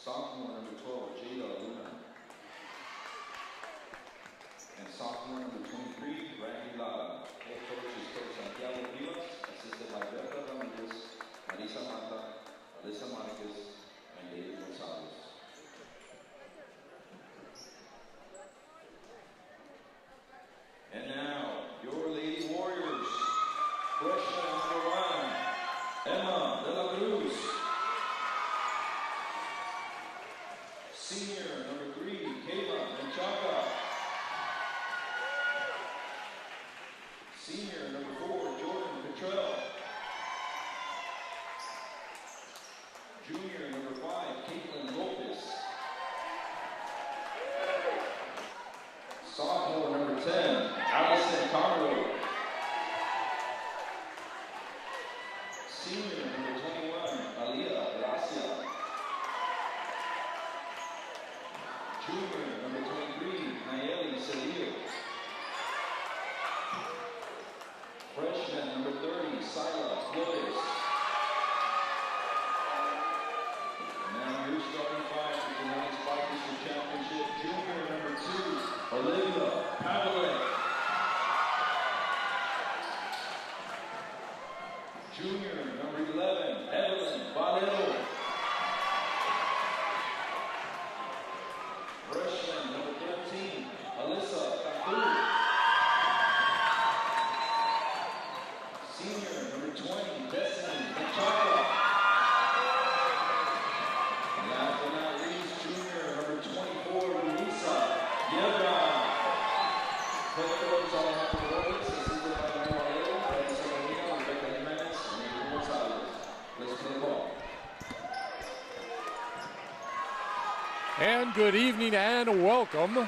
Sophomore number 12, Jada Luna. And sophomore number 23, Randy Lara. Head coach is Coach Santiago Rivas, assisted by Berta Ramirez, Marisa Mata, Alyssa Marquez, and David Gonzalez. And now, your Lady Warriors. Freshman number 1, Emma De La Cruz. Senior number 3, Kayla Menchaca. Senior number 4, Jordan Cottrell. Junior number 5, Caitlin Lopez. Sophomore number 10, Allison Conroy. Senior number 21, Aliyah Gracia. Junior number 23, Nayeli Cedillo. Freshman number 30, Sila Flores. And now your starting five for tonight's Five District Championship. Junior number 2, Olivia Pavlik. Junior number 11, Evelyn Valero. Freshman number 13, Alyssa Capu. Senior number 20, Destiny Menchaca. And last but not least, junior number 24, Luisa Yebra. Head coach Alejandro Rowe, assisted by Manuel Valero, Edison Molina, Rebecca Jimenez, and David Gonzalez. Let's play the ball. And good evening and welcome.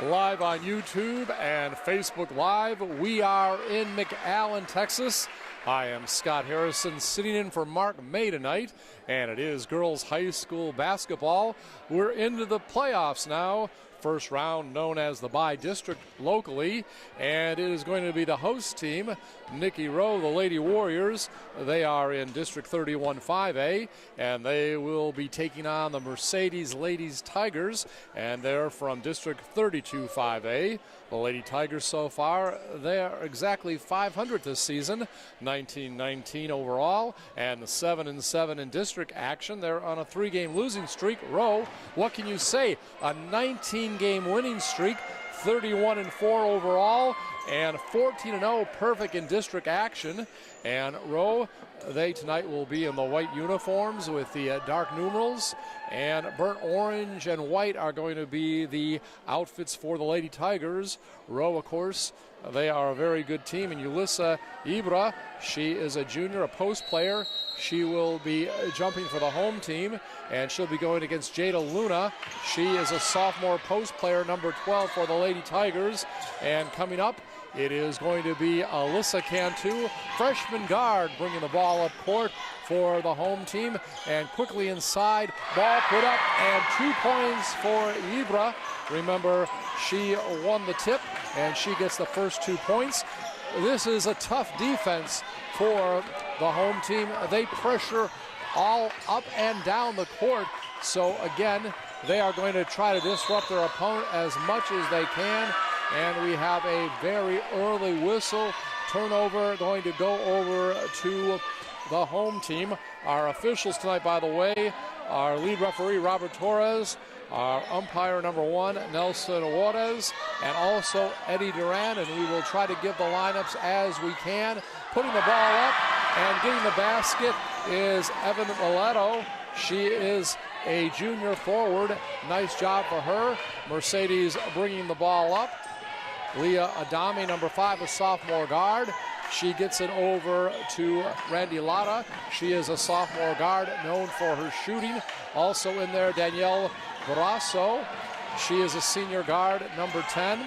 Live on YouTube and Facebook Live. We are in McAllen, Texas. I am Scott Harrison sitting in for Mark May tonight, and it is girls high school basketball. We're into the playoffs now. First round known as the bi-district locally, and it is going to be the host team, Nikki Rowe, the Lady Warriors. They are in District 31 5A, and they will be taking on the Mercedes Ladies Tigers, and they're from District 32 5A. The Lady Tigers so far, they are exactly 500 this season, 19-19 overall, and 7-7 in district action. They're on a 3-game losing streak. Rowe, what can you say? A 19-game winning streak, 31-4 overall, and 14-0 perfect in district action. And Rowe, they tonight will be in the white uniforms with the dark numerals, and burnt orange and white are going to be the outfits for the Lady Tigers. Rowe, of course, they are a very good team, and Yulissa Ibra, she is a junior, a post player. She will be jumping for the home team, and she'll be going against Jada Luna. She is a sophomore post player, number 12 for the Lady Tigers. And coming up, it is going to be Alyssa Cantu, freshman guard, bringing the ball up court for the home team. And quickly inside, ball put up, and 2 points for Ibra. Remember, she won the tip, and she gets the first 2 points. This is a tough defense for the home team. They pressure all up and down the court. So again, they are going to try to disrupt their opponent as much as they can. And we have a very early whistle. Turnover going to go over to the home team. Our officials tonight, by the way, our lead referee, Robert Torres, our umpire number 1, Nelson Juarez, and also Eddie Duran. And we will try to give the lineups as we can. Putting the ball up and getting the basket is Evan Mileto. She is a junior forward. Nice job for her. Mercedes bringing the ball up. Leah Adami, number 5, a sophomore guard. She gets it over to Randy Lara. She is a sophomore guard known for her shooting. Also in there, Danielle Brasso. She is a senior guard, number 10.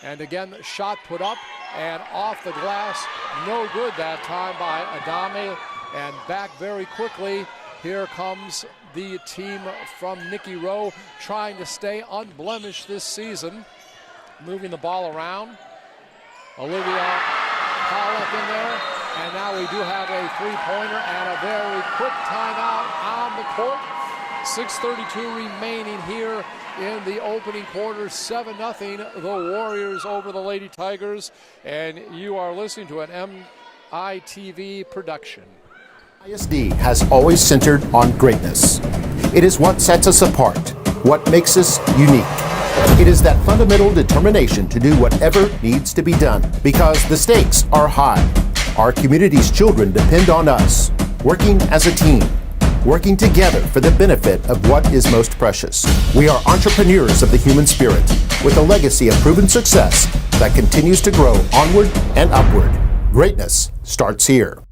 And again, shot put up and off the glass. No good that time by Adami. And back very quickly. Here comes the team from Nikki Rowe, trying to stay unblemished this season. Moving the ball around. Olivia Pollock in there. And now we do have a three-pointer and a very quick timeout on the court. 6:32 remaining here in the opening quarter. 7-0 the Warriors over the Lady Tigers. And you are listening to an MITV production. ISD has always centered on greatness. It is what sets us apart, what makes us unique. It is that fundamental determination to do whatever needs to be done because the stakes are high. Our community's children depend on us, working as a team, working together for the benefit of what is most precious. We are entrepreneurs of the human spirit with a legacy of proven success that continues to grow onward and upward. Greatness starts here.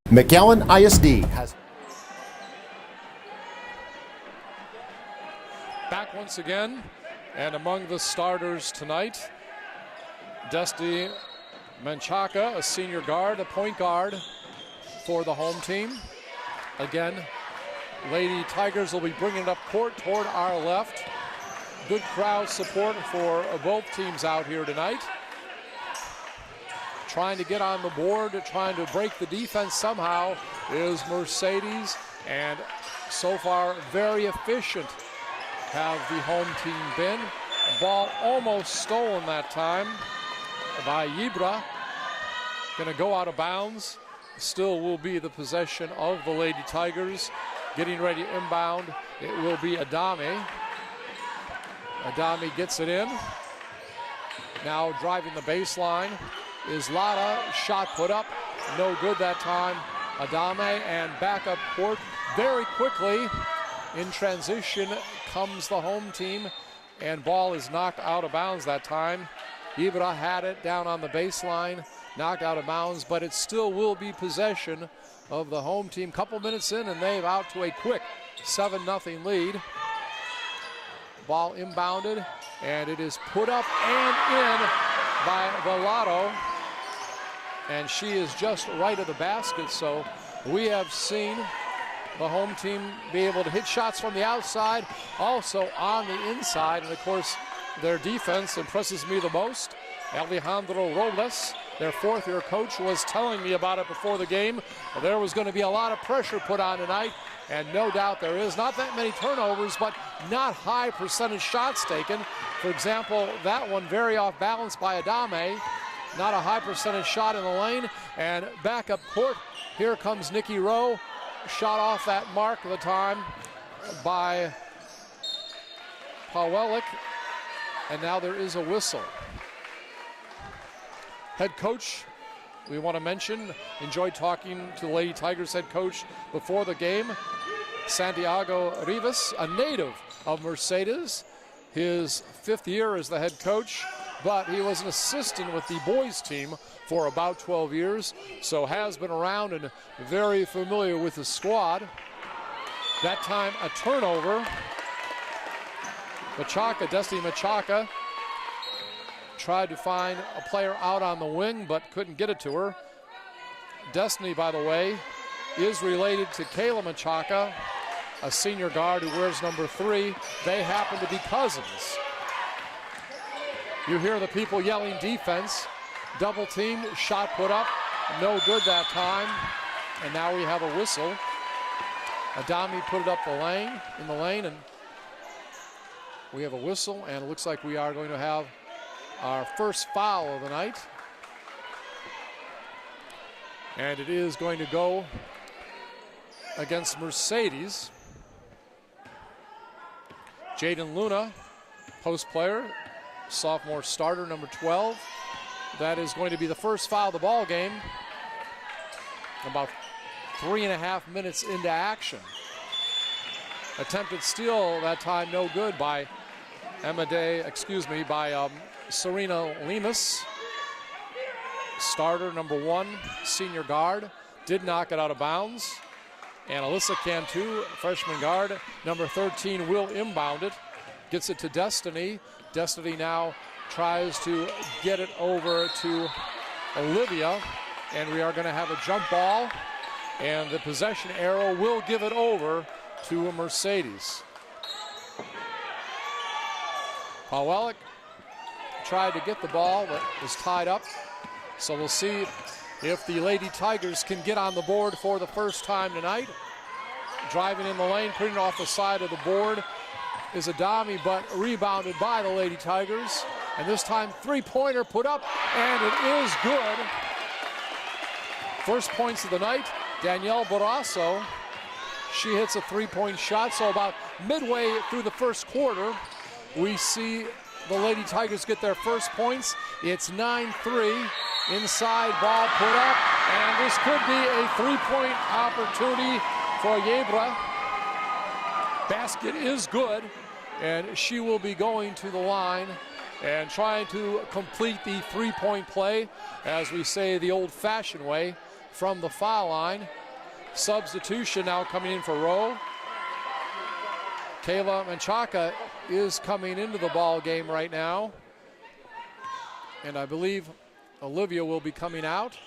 McAllen ISD has... Back once again, and among the starters tonight, Destiny Menchaca, a senior guard, a point guard for the home team. Again, Lady Tigers will be bringing it up court toward our left. Good crowd support for both teams out here tonight. Trying to get on the board, trying to break the defense somehow is Mercedes, and so far very efficient have the home team been. Ball almost stolen that time by Yibra. Gonna go out of bounds. Still will be the possession of the Lady Tigers. Getting ready to inbound, it will be Adame. Adame gets it in. Now driving the baseline is Lada. Shot put up, no good that time. Adame and back up court very quickly. In transition comes the home team, and ball is knocked out of bounds that time. Ibra had it down on the baseline, knocked out of bounds, but it still will be possession of the home team. Couple minutes in, and they've out to a quick 7-0 lead. Ball inbounded, and it is put up and in by Velato. And she is just right of the basket, so we have seen the home team be able to hit shots from the outside, also on the inside. And of course, their defense impresses me the most. Alejandro Robles, their fourth-year coach, was telling me about it before the game. There was going to be a lot of pressure put on tonight, and no doubt there is. Not that many turnovers, but not high percentage shots taken. For example, that one very off balance by Adame. Not a high percentage shot in the lane. And back up court, here comes Nikki Rowe. Shot off that mark of the time by Pawelik. And now there is a whistle. Head coach, we want to mention, enjoyed talking to the Lady Tigers head coach before the game. Santiago Rivas, a native of Mercedes, his 5th year as the head coach, but he was an assistant with the boys team for about 12 years, so has been around and very familiar with the squad. That time a turnover. Menchaca, Destiny Menchaca, tried to find a player out on the wing, but couldn't get it to her. Destiny, by the way, is related to Kayla Menchaca, a senior guard who wears number 3. They happen to be cousins. You hear the people yelling defense. Double team, shot put up, no good that time. And now we have a whistle. Adame put it up in the lane, and we have a whistle, and it looks like we are going to have our first foul of the night. And it is going to go against Mercedes. Jaden Luna, post player, sophomore starter, number 12. That is going to be the first foul of the ball game. About 3.5 minutes into action. Attempted steal that time, no good by Serena Lemus. Starter, number 1, senior guard, did knock it out of bounds. And Alyssa Cantu, freshman guard, number 13, will inbound it. Gets it to Destiny. Destiny now tries to get it over to Olivia. And we are going to have a jump ball. And the possession arrow will give it over to Mercedes. Pawelik tried to get the ball, but was tied up. So we'll see if the Lady Tigers can get on the board for the first time tonight. driving in the lane, putting it off the side of the board is Adami, but rebounded by the Lady Tigers. And this time, three-pointer put up, and it is good. First points of the night, Danielle Barrasso. She hits a three-point shot, so about midway through the first quarter, we see the Lady Tigers get their first points. It's 9-3. Inside ball put up, and this could be a three-point opportunity for Yebra. Basket is good, and she will be going to the line and trying to complete the three-point play, as we say the old-fashioned way, from the foul line. Substitution now coming in for Rowe. Kayla Menchaca is coming into the ball game right now, and I believe Olivia will be coming out.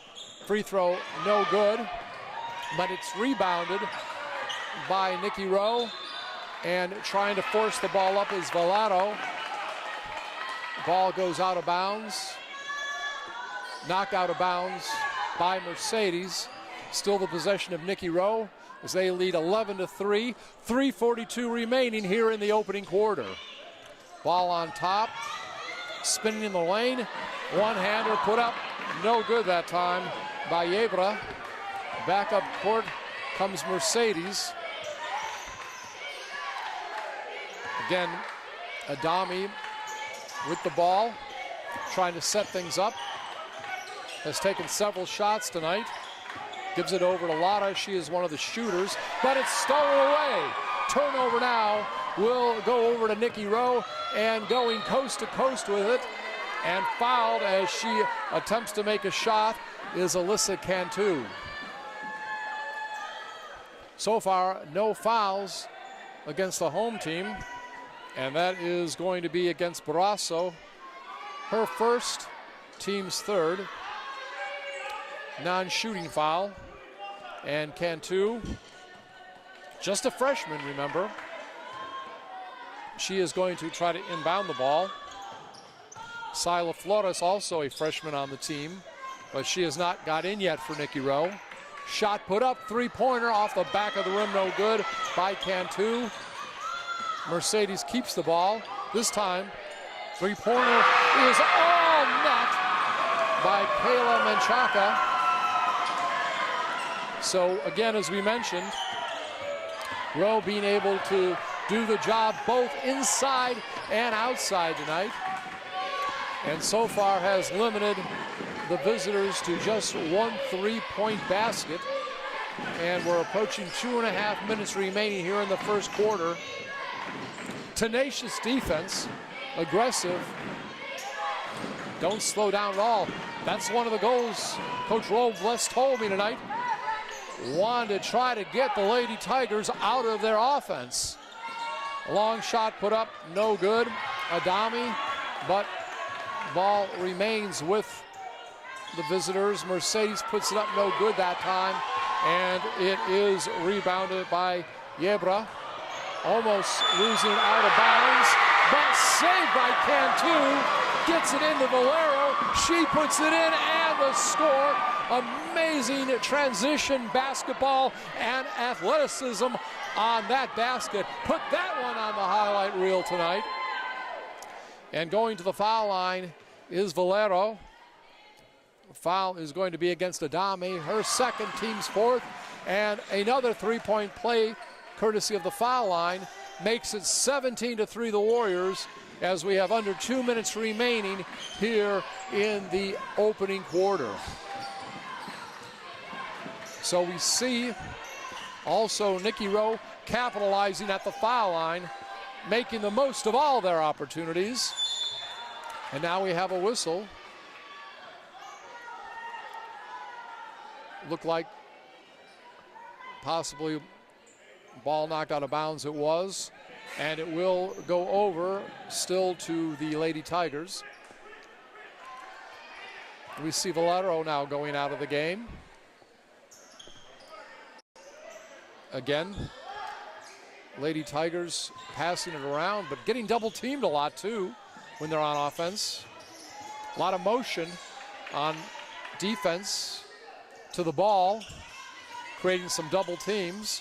Free throw no good, but it's rebounded by Nikki Rowe, and trying to force the ball up is Valado. Ball goes out of bounds, knocked out of bounds by Mercedes. Still the possession of Nikki Rowe as they lead 11-3. 3:42 remaining here in the opening quarter. Ball on top, spinning in the lane. One-hander put up, no good that time by Yebra. Back up court comes Mercedes. Again, Adami with the ball, trying to set things up. Has taken several shots tonight. Gives it over to Lotta. She is one of the shooters, but it's stolen away. Turnover now will go over to Nikki Rowe, and going coast to coast with it, and fouled as she attempts to make a shot is Alyssa Cantu. So far, no fouls against the home team, and that is going to be against Barrasso. Her first, team's third. Non-shooting foul. And Cantu, just a freshman, remember. She is going to try to inbound the ball. Sila Flores, also a freshman on the team, but she has not got in yet for Nikki Rowe. Shot put up, three-pointer off the back of the rim, no good by Cantu. Mercedes keeps the ball. This time, three-pointer is all net by Kayla Menchaca. So again, as we mentioned, Rowe being able to do the job both inside and outside tonight, and so far has limited the visitors to just one three-point basket. And we're approaching 2.5 minutes remaining here in the first quarter. Tenacious defense, aggressive, don't slow down at all. That's one of the goals Coach Robles told me tonight. Wanted to try to get the Lady Tigers out of their offense. A long shot put up, no good. Adami, but ball remains with the visitors. Mercedes puts it up, no good that time, and it is rebounded by Yebra. Almost losing it out of bounds, but saved by Cantu. Gets it into Valero. She puts it in, and the score. Amazing transition basketball and athleticism on that basket. Put that one on the highlight reel tonight. And going to the foul line is Valero. Foul is going to be against Adami, her second, team's fourth, and another three-point play courtesy of the foul line makes it 17-3 the Warriors, as we have under 2 minutes remaining here in the opening quarter. So we see also Nikki Rowe capitalizing at the foul line, making the most of all their opportunities. And now we have a whistle. Looked like possibly ball knocked out of bounds. It was, and it will go over still to the Lady Tigers. We see Valero now going out of the game. Again, Lady Tigers passing it around, but getting double teamed a lot too when they're on offense. A lot of motion on defense to the ball, creating some double teams.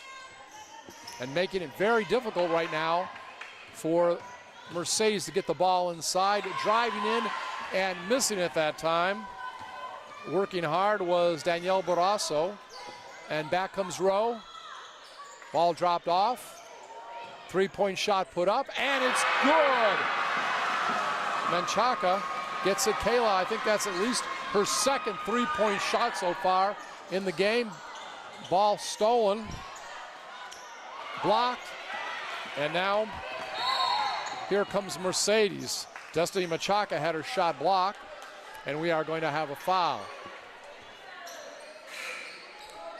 and making it very difficult right now for Mercedes to get the ball inside. Driving in and missing at that time. Working hard was Danielle Barrasso. And back comes Rowe. Ball dropped off. Three-point shot put up, and it's good. Menchaca gets it. Kayla, I think that's at least her second three-point shot so far in the game. Ball stolen, blocked, and now here comes Mercedes. Destiny Menchaca had her shot blocked, and we are going to have a foul.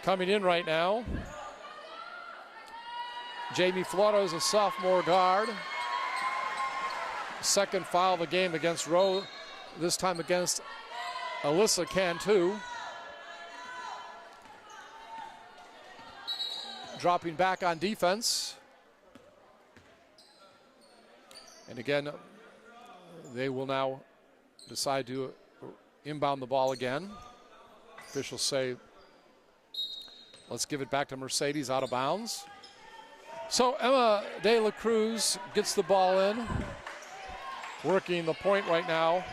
Coming in right now, Jamie Flores, a sophomore guard. Second foul of the game against Rowe, this time against Alyssa Cantu. Dropping back on defense. And again, they will now decide to inbound the ball again. Officials say, let's give it back to Mercedes, out of bounds. So Emma De La Cruz gets the ball in. Working the point right now,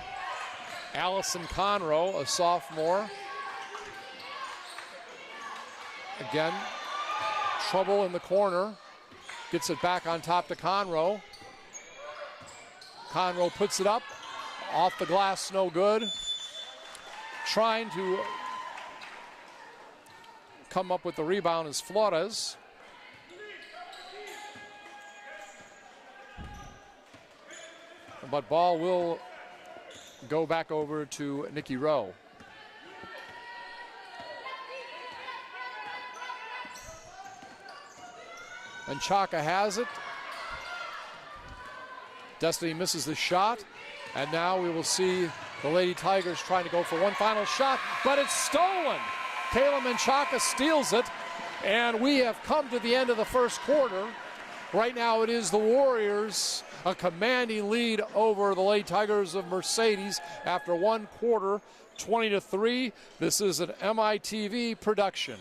Allison Conroe, a sophomore. Again, trouble in the corner. Gets it back on top to Conroe. Conroe puts it up. Off the glass, no good. Trying to come up with the rebound is Flores. But ball will go back over to Nikki Rowe. And Chaka has it. Destiny misses the shot. And now we will see the Lady Tigers trying to go for one final shot, but it's stolen. Kayla Menchaca steals it, and we have come to the end of the first quarter. Right now it is the Warriors, a commanding lead over the Lady Tigers of Mercedes after one quarter, 20-3. This is an MITV production.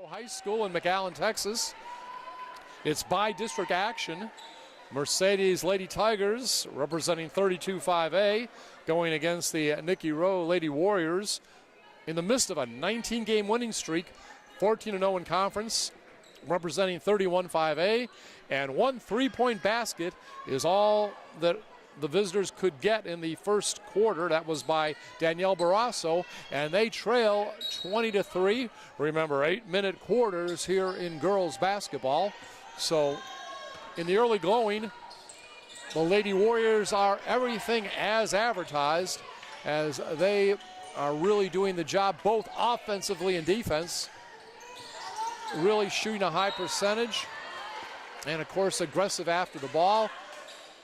High School in McAllen, Texas. It's by district action. Mercedes Lady Tigers representing 32-5A going against the Nikki Rowe Lady Warriors in the midst of a 19-game winning streak, 14-0 in conference, representing 31-5A, and one three-point basket is all that the visitors could get in the first quarter. That was by Danielle Barrasso, and they trail 20-3. Remember, 8-minute quarters here in girls basketball. So in the early going, the Lady Warriors are everything as advertised, as they are really doing the job both offensively and defense, really shooting a high percentage, and of course aggressive after the ball.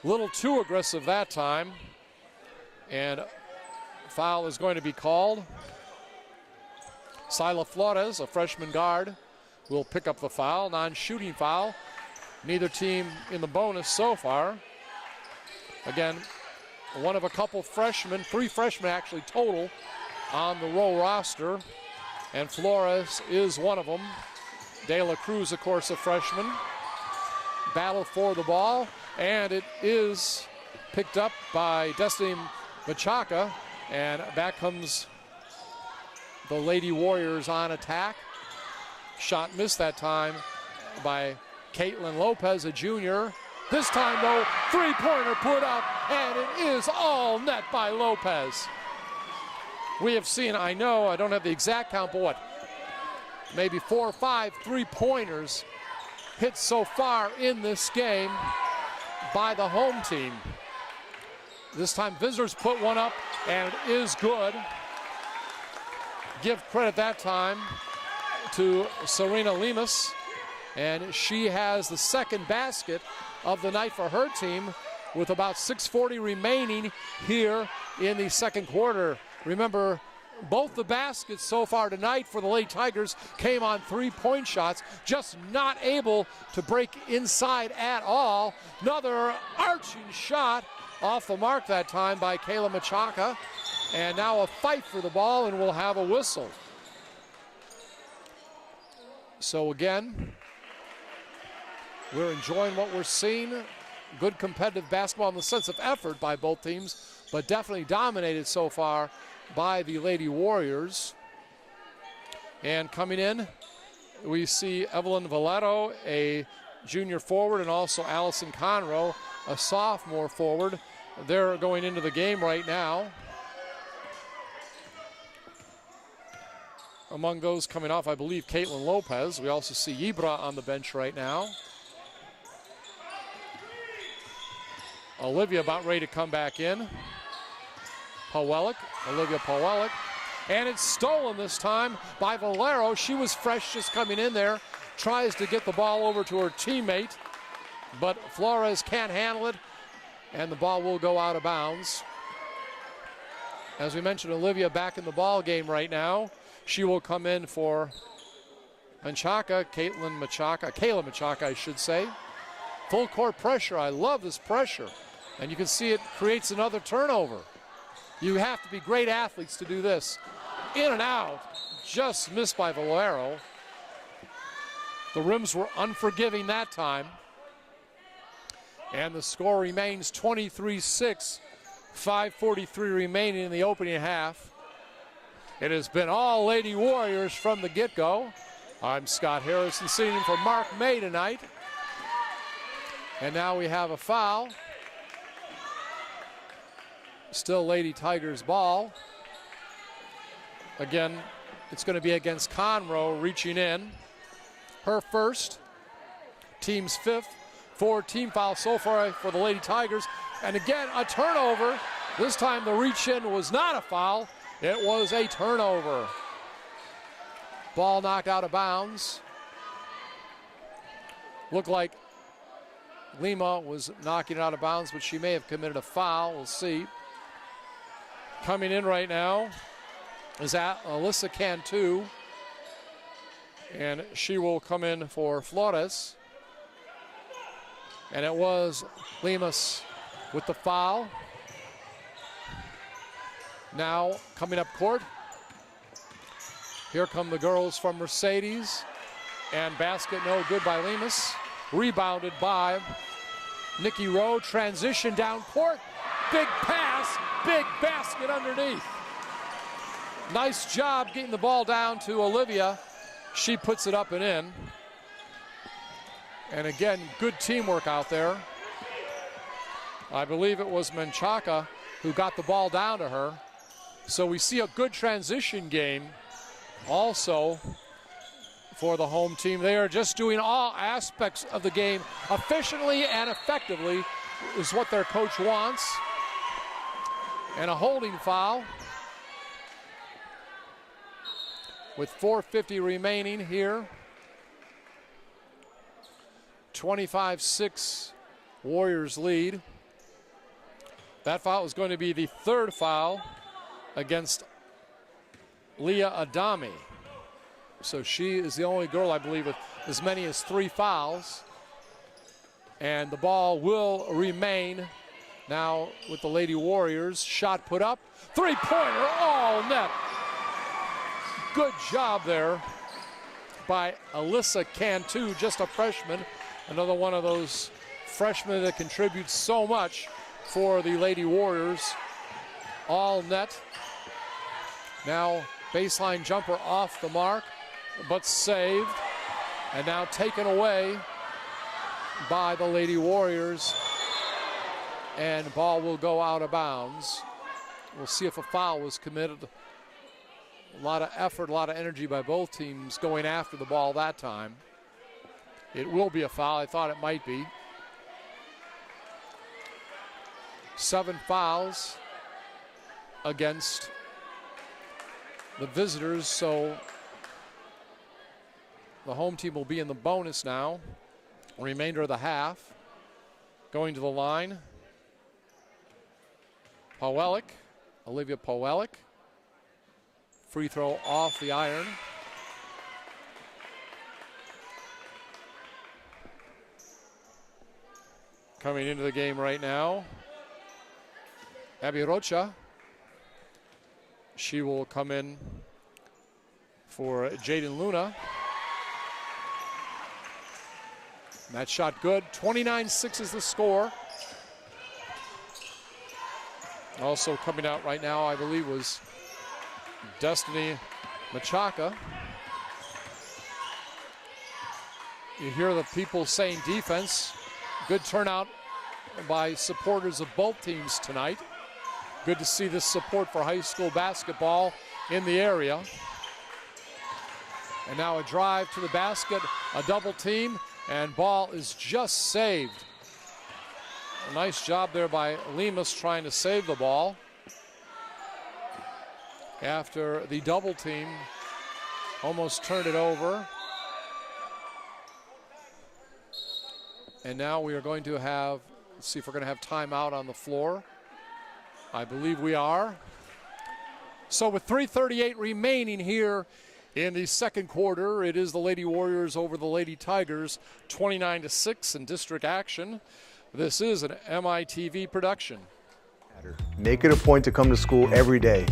A little too aggressive that time, and foul is going to be called. Sila Flores, a freshman guard, will pick up the foul, non-shooting foul. Neither team in the bonus so far. Again, one of a couple freshmen, 3 freshmen actually total on the Rowe roster, and Flores is one of them. De La Cruz, of course, a freshman. Battle for the ball, and it is picked up by Destiny Menchaca, and back comes the Lady Warriors on attack. Shot missed that time by Caitlin Lopez, a junior. This time, though, three-pointer put up, and it is all net by Lopez. We have seen, I know, I don't have the exact count, but what, maybe 4 or 5 three-pointers hit so far in this game by the home team. This time, visitors put one up, and it is good. Give credit that time to Serena Lemus, and she has the second basket of the night for her team with about 6:40 remaining here in the second quarter. Remember, both the baskets so far tonight for the Lady Tigers came on three-point shots, just not able to break inside at all. Another arching shot off the mark that time by Kayla Machaka. And now a fight for the ball, and we'll have a whistle. So again, we're enjoying what we're seeing. Good competitive basketball in the sense of effort by both teams, but definitely dominated so far by the Lady Warriors. And coming in, we see Evelyn Valletto, a junior forward, and also Allison Conroe, a sophomore forward. They're going into the game right now. Among those coming off, I believe, Caitlin Lopez. We also see Ibra on the bench right now. Olivia about ready to come back in. Olivia Pawelek. And it's stolen this time by Valero. She was fresh just coming in there. Tries to get the ball over to her teammate, but Flores can't handle it, and the ball will go out of bounds. As we mentioned, Olivia back in the ball game right now. She will come in for Kayla Machaka, I should say. Full court pressure. I love this pressure. And you can see it creates another turnover. You have to be great athletes to do this. In and out. Just missed by Valero. The rims were unforgiving that time. And the score remains 23-6. 5:43 remaining in the opening half. It has been all Lady Warriors from the get-go. I'm Scott Harrison, sitting in for Mark May tonight. And now we have a foul. Still Lady Tigers ball. Again, it's going to be against Conroe reaching in. Her first, team's fifth. 4 team fouls so far for the Lady Tigers. And again, a turnover. This time the reach in was not a foul. It was a turnover. Ball knocked out of bounds. Looked like Lima was knocking it out of bounds, but she may have committed a foul. We'll see. Coming in right now is Alyssa Cantu, and she will come in for Flores. And it was Limas with the foul. Now coming up court. Here come the girls from Mercedes. And basket no good by Limas. Rebounded by Nikki Rowe. Transition down court. Big pass. Big basket underneath. Nice job getting the ball down to Olivia. She puts it up and in. And again, good teamwork out there. I believe it was Menchaca who got the ball down to her. So we see a good transition game also for the home team. They are just doing all aspects of the game efficiently and effectively is what their coach wants. And a holding foul with 4:50 remaining here. 25-6 Warriors lead. That foul is going to be the third foul against Leah Adami. So she is the only girl, I believe, with as many as 3 fouls. And the ball will remain now with the Lady Warriors. Shot put up. Three-pointer, all net. Good job there by Alyssa Cantu, just a freshman. Another one of those freshmen that contributes so much for the Lady Warriors. All net. Now baseline jumper off the mark, but saved. And now taken away by the Lady Warriors, and ball will go out of bounds. We'll see if a foul was committed. A lot of effort, a lot of energy by both teams going after the ball that time. It will be a foul. I thought it might be. 7 fouls against the visitors, so the home team will be in the bonus now. Remainder of the half. Going to the line. Olivia Powellick. Free throw off the iron. Coming into the game right now, Abby Rocha. She will come in for Jaden Luna. That shot good. 29-6 is the score. Also coming out right now, I believe, was Destiny Machaka. You hear the people saying defense. Good turnout by supporters of both teams tonight. Good to see this support for high school basketball in the area. And now a drive to the basket, a double team, and ball is just saved. A nice job there by Lemus trying to save the ball after the double team almost turned it over. And now we are going to have, let's see if we're going to have timeout on the floor. I believe we are. So with 3:38 remaining here in the second quarter, it is the Lady Warriors over the Lady Tigers, 29-6 in district action. This is an MITV production. Make it a point to come to school every day.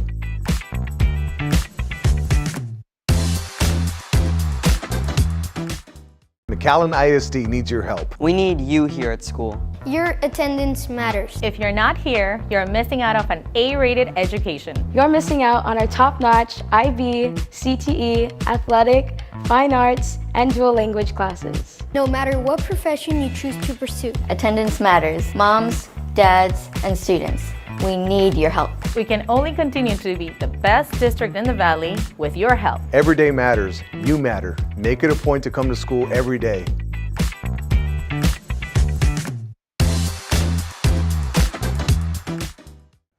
McAllen ISD needs your help. We need you here at school. Your attendance matters. If you're not here, you're missing out on an A-rated education. You're missing out on our top-notch IB, CTE, athletic, fine arts, and dual language classes. No matter what profession you choose to pursue. Attendance matters. Moms, dads, and students, we need your help. We can only continue to be the best district in the Valley with your help. Every day matters. You matter. Make it a point to come to school every day.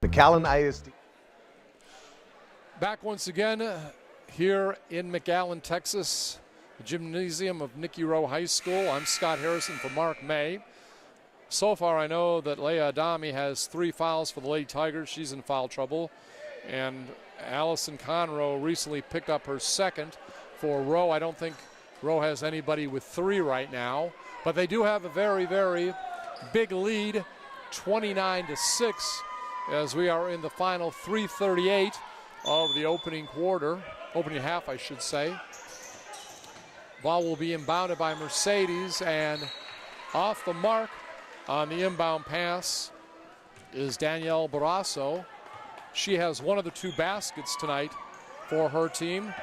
McAllen ISD. Back once again here in McAllen, Texas, the gymnasium of Nicky Rowe High School. I'm Scott Harrison for Mark May. So far, I know that Leah Adami has 3 fouls for the Lady Tigers. She's in foul trouble. And Allison Conroe recently picked up her second for Rowe. I don't think Rowe has anybody with 3 right now. But they do have a very, very big lead, 29-6, as we are in the final 3:38 of the opening quarter, opening half, I should say. Ball will be inbounded by Mercedes, and off the mark on the inbound pass is Danielle Barrasso. She has one of the 2 baskets tonight for her team.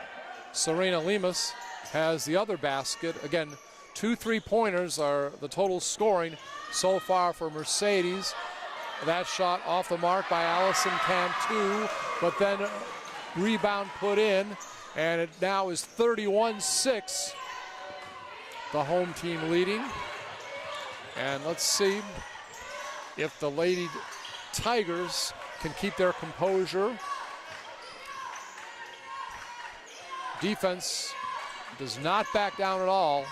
Serena Lemus has the other basket. Again, 2 3-pointers are the total scoring so far for Mercedes. That shot off the mark by Allison Cantu, but then rebound put in, and it now is 31-6. The home team leading. And let's see if the Lady Tigers can keep their composure. Defense does not back down at all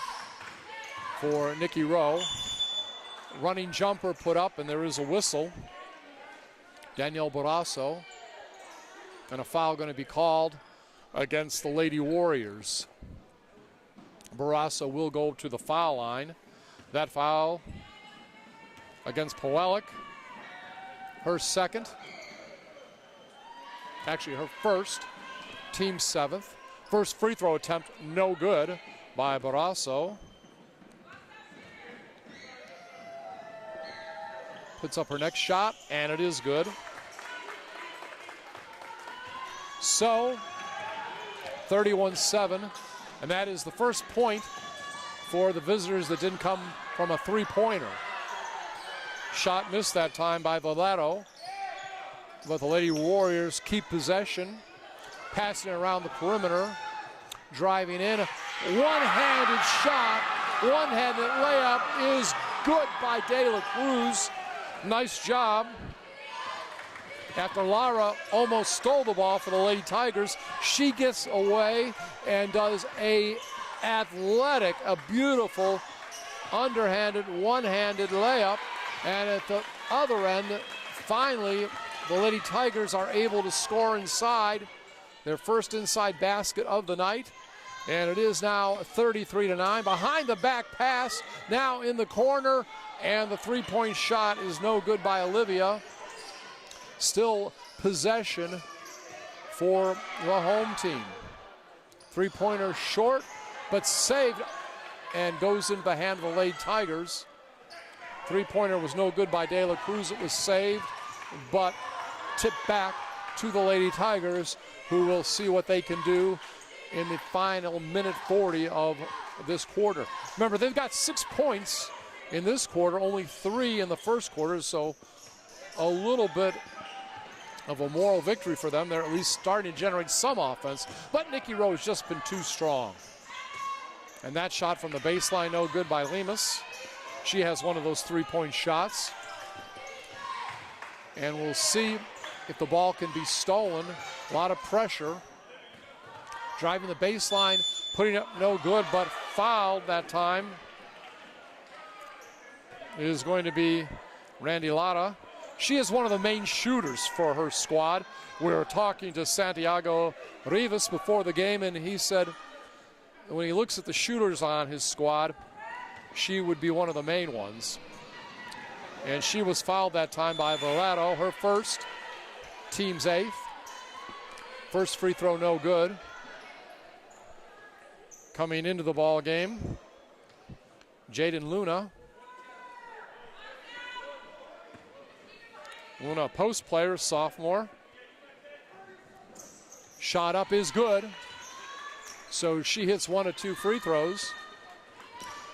for Nicky Rowe. Running jumper put up, and there is a whistle. Danielle Barrasso. And a foul going to be called against the Lady Warriors. Barrasso will go to the foul line. That foul against Powellick. Her second. Actually, her first. Team 7th. First free throw attempt, no good by Barrasso. Puts up her next shot, and it is good. So, 31-7, and that is the first point for the visitors that didn't come from a three-pointer. Shot missed that time by Valero, but the Lady Warriors keep possession, passing it around the perimeter, driving in. One-handed shot, one-handed layup is good by De La Cruz. Nice job. After Lara almost stole the ball for the Lady Tigers, she gets away and does a athletic, a beautiful underhanded, one-handed layup. And at the other end, finally, the Lady Tigers are able to score inside, their first inside basket of the night. And it is now 33-9. Behind the back pass, now in the corner, and the three-point shot is no good by Olivia. Still possession for the home team. Three-pointer short, but saved and goes into the hand of the Lady Tigers. Three-pointer was no good by De La Cruz. It was saved, but tipped back to the Lady Tigers, who will see what they can do in the final minute 40 of this quarter. Remember, they've got 6 points in this quarter, only 3 in the first quarter, so a little bit of a moral victory for them. They're at least starting to generate some offense, but Nikki Rowe has just been too strong. And that shot from the baseline, no good by Lemus. She has one of those three-point shots. And we'll see if the ball can be stolen. A lot of pressure. Driving the baseline, putting up no good, but fouled that time. It is going to be Randy Lara. She is one of the main shooters for her squad. We were talking to Santiago Rivas before the game, and he said when he looks at the shooters on his squad, she would be one of the main ones. And she was fouled that time by Valero, her first, team's 8th. First free throw, no good. Coming into the ball game, Jaden Luna. Luna, post player, sophomore. Shot up is good. So she hits 1 of 2 free throws.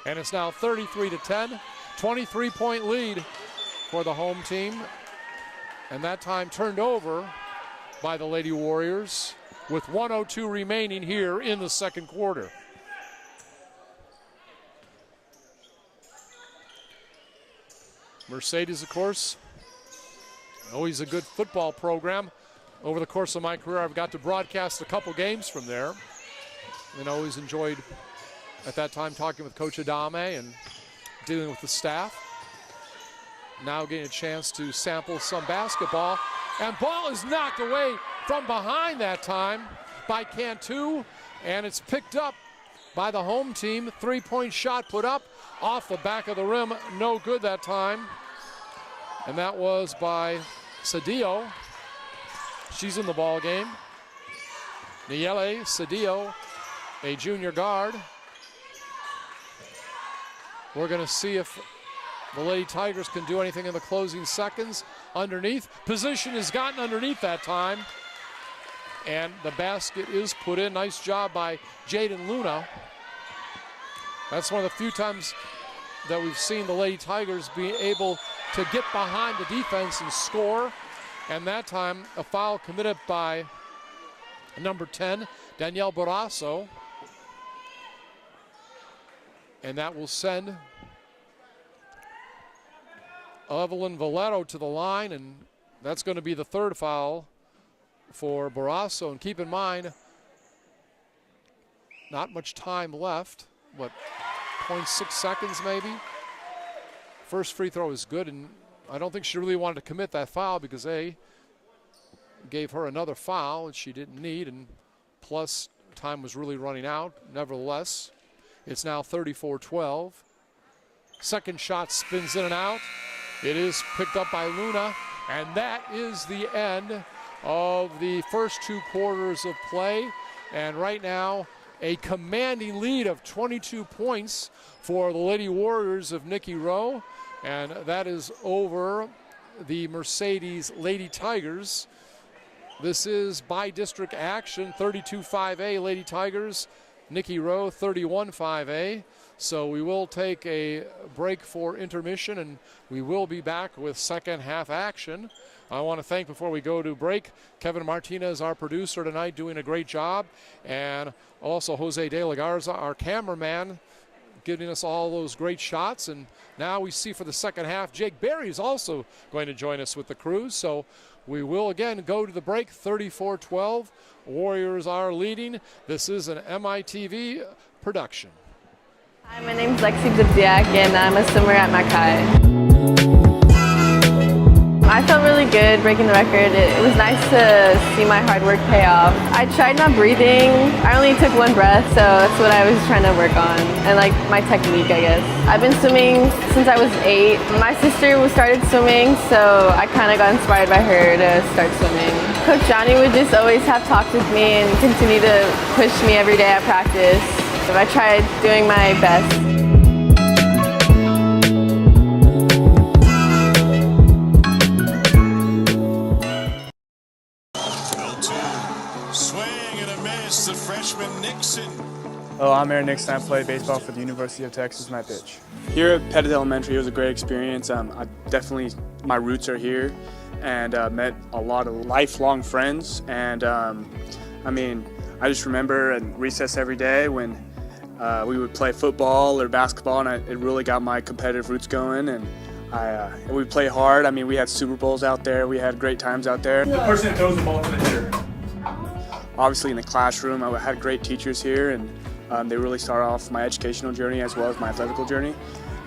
And it's now 33-10, 23-point lead for the home team. And that time turned over by the Lady Warriors with 1:02 remaining here in the second quarter. Mercedes, of course, always a good football program. Over the course of my career, I've got to broadcast a couple games from there, and always enjoyed at that time talking with Coach Adame and dealing with the staff. Now getting a chance to sample some basketball, and ball is knocked away from behind that time by Cantu, and it's picked up by the home team. Three-point shot put up off the back of the rim, no good that time. And that was by Cedillo. She's in the ball game. Nayeli Cedillo, a junior guard. We're going to see if the Lady Tigers can do anything in the closing seconds. Underneath, position is gotten underneath that time. And the basket is put in. Nice job by Jaden Luna. That's one of the few times that we've seen the Lady Tigers be able to get behind the defense and score. And that time, a foul committed by number 10, Danielle Barrasso. And that will send Evelyn Valero to the line, and that's going to be the third foul for Barrasso. And keep in mind, not much time left. What, 0.6 seconds maybe? First free throw is good, and I don't think she really wanted to commit that foul because they gave her another foul that she didn't need, and plus time was really running out. Nevertheless, it's now 34-12. Second shot spins in and out. It is picked up by Luna, and that is the end of the first 2 quarters of play. And right now, a commanding lead of 22 points for the Lady Warriors of Nikki Rowe, and that is over the Mercedes Lady Tigers. This is by district action, 32-5A Lady Tigers, Nikki Rowe 31-5A. So we will take a break for intermission, and we will be back with second half action. I want to thank, before we go to break, Kevin Martinez, our producer tonight, doing a great job, and also Jose De La Garza, our cameraman, giving us all those great shots. And now we see for the second half, Jake Berry is also going to join us with the crew. So we will again go to the break, 34-12. Warriors are leading. This is an MITV production. Hi, my name's Lexi Zibziak, and I'm a swimmer at McAllen. I felt really good breaking the record. It was nice to see my hard work pay off. I tried not breathing. I only took one breath, so that's what I was trying to work on. And like my technique, I guess. I've been swimming since I was 8. My sister started swimming, so I kind of got inspired by her to start swimming. Coach Johnny would just always have talks with me and continue to push me every day at practice. So I tried doing my best. Hello, I'm Aaron Nixon. I play baseball for the University of Texas, my pitch. Here at Pettit Elementary, it was a great experience. My roots are here, and met a lot of lifelong friends. And I just remember at recess every day when we would play football or basketball, and it really got my competitive roots going. And we play hard. I mean, we had Super Bowls out there. We had great times out there. The person that throws the ball to the hitter. Obviously, in the classroom, I had great teachers here, and they really started off my educational journey as well as my athletical journey,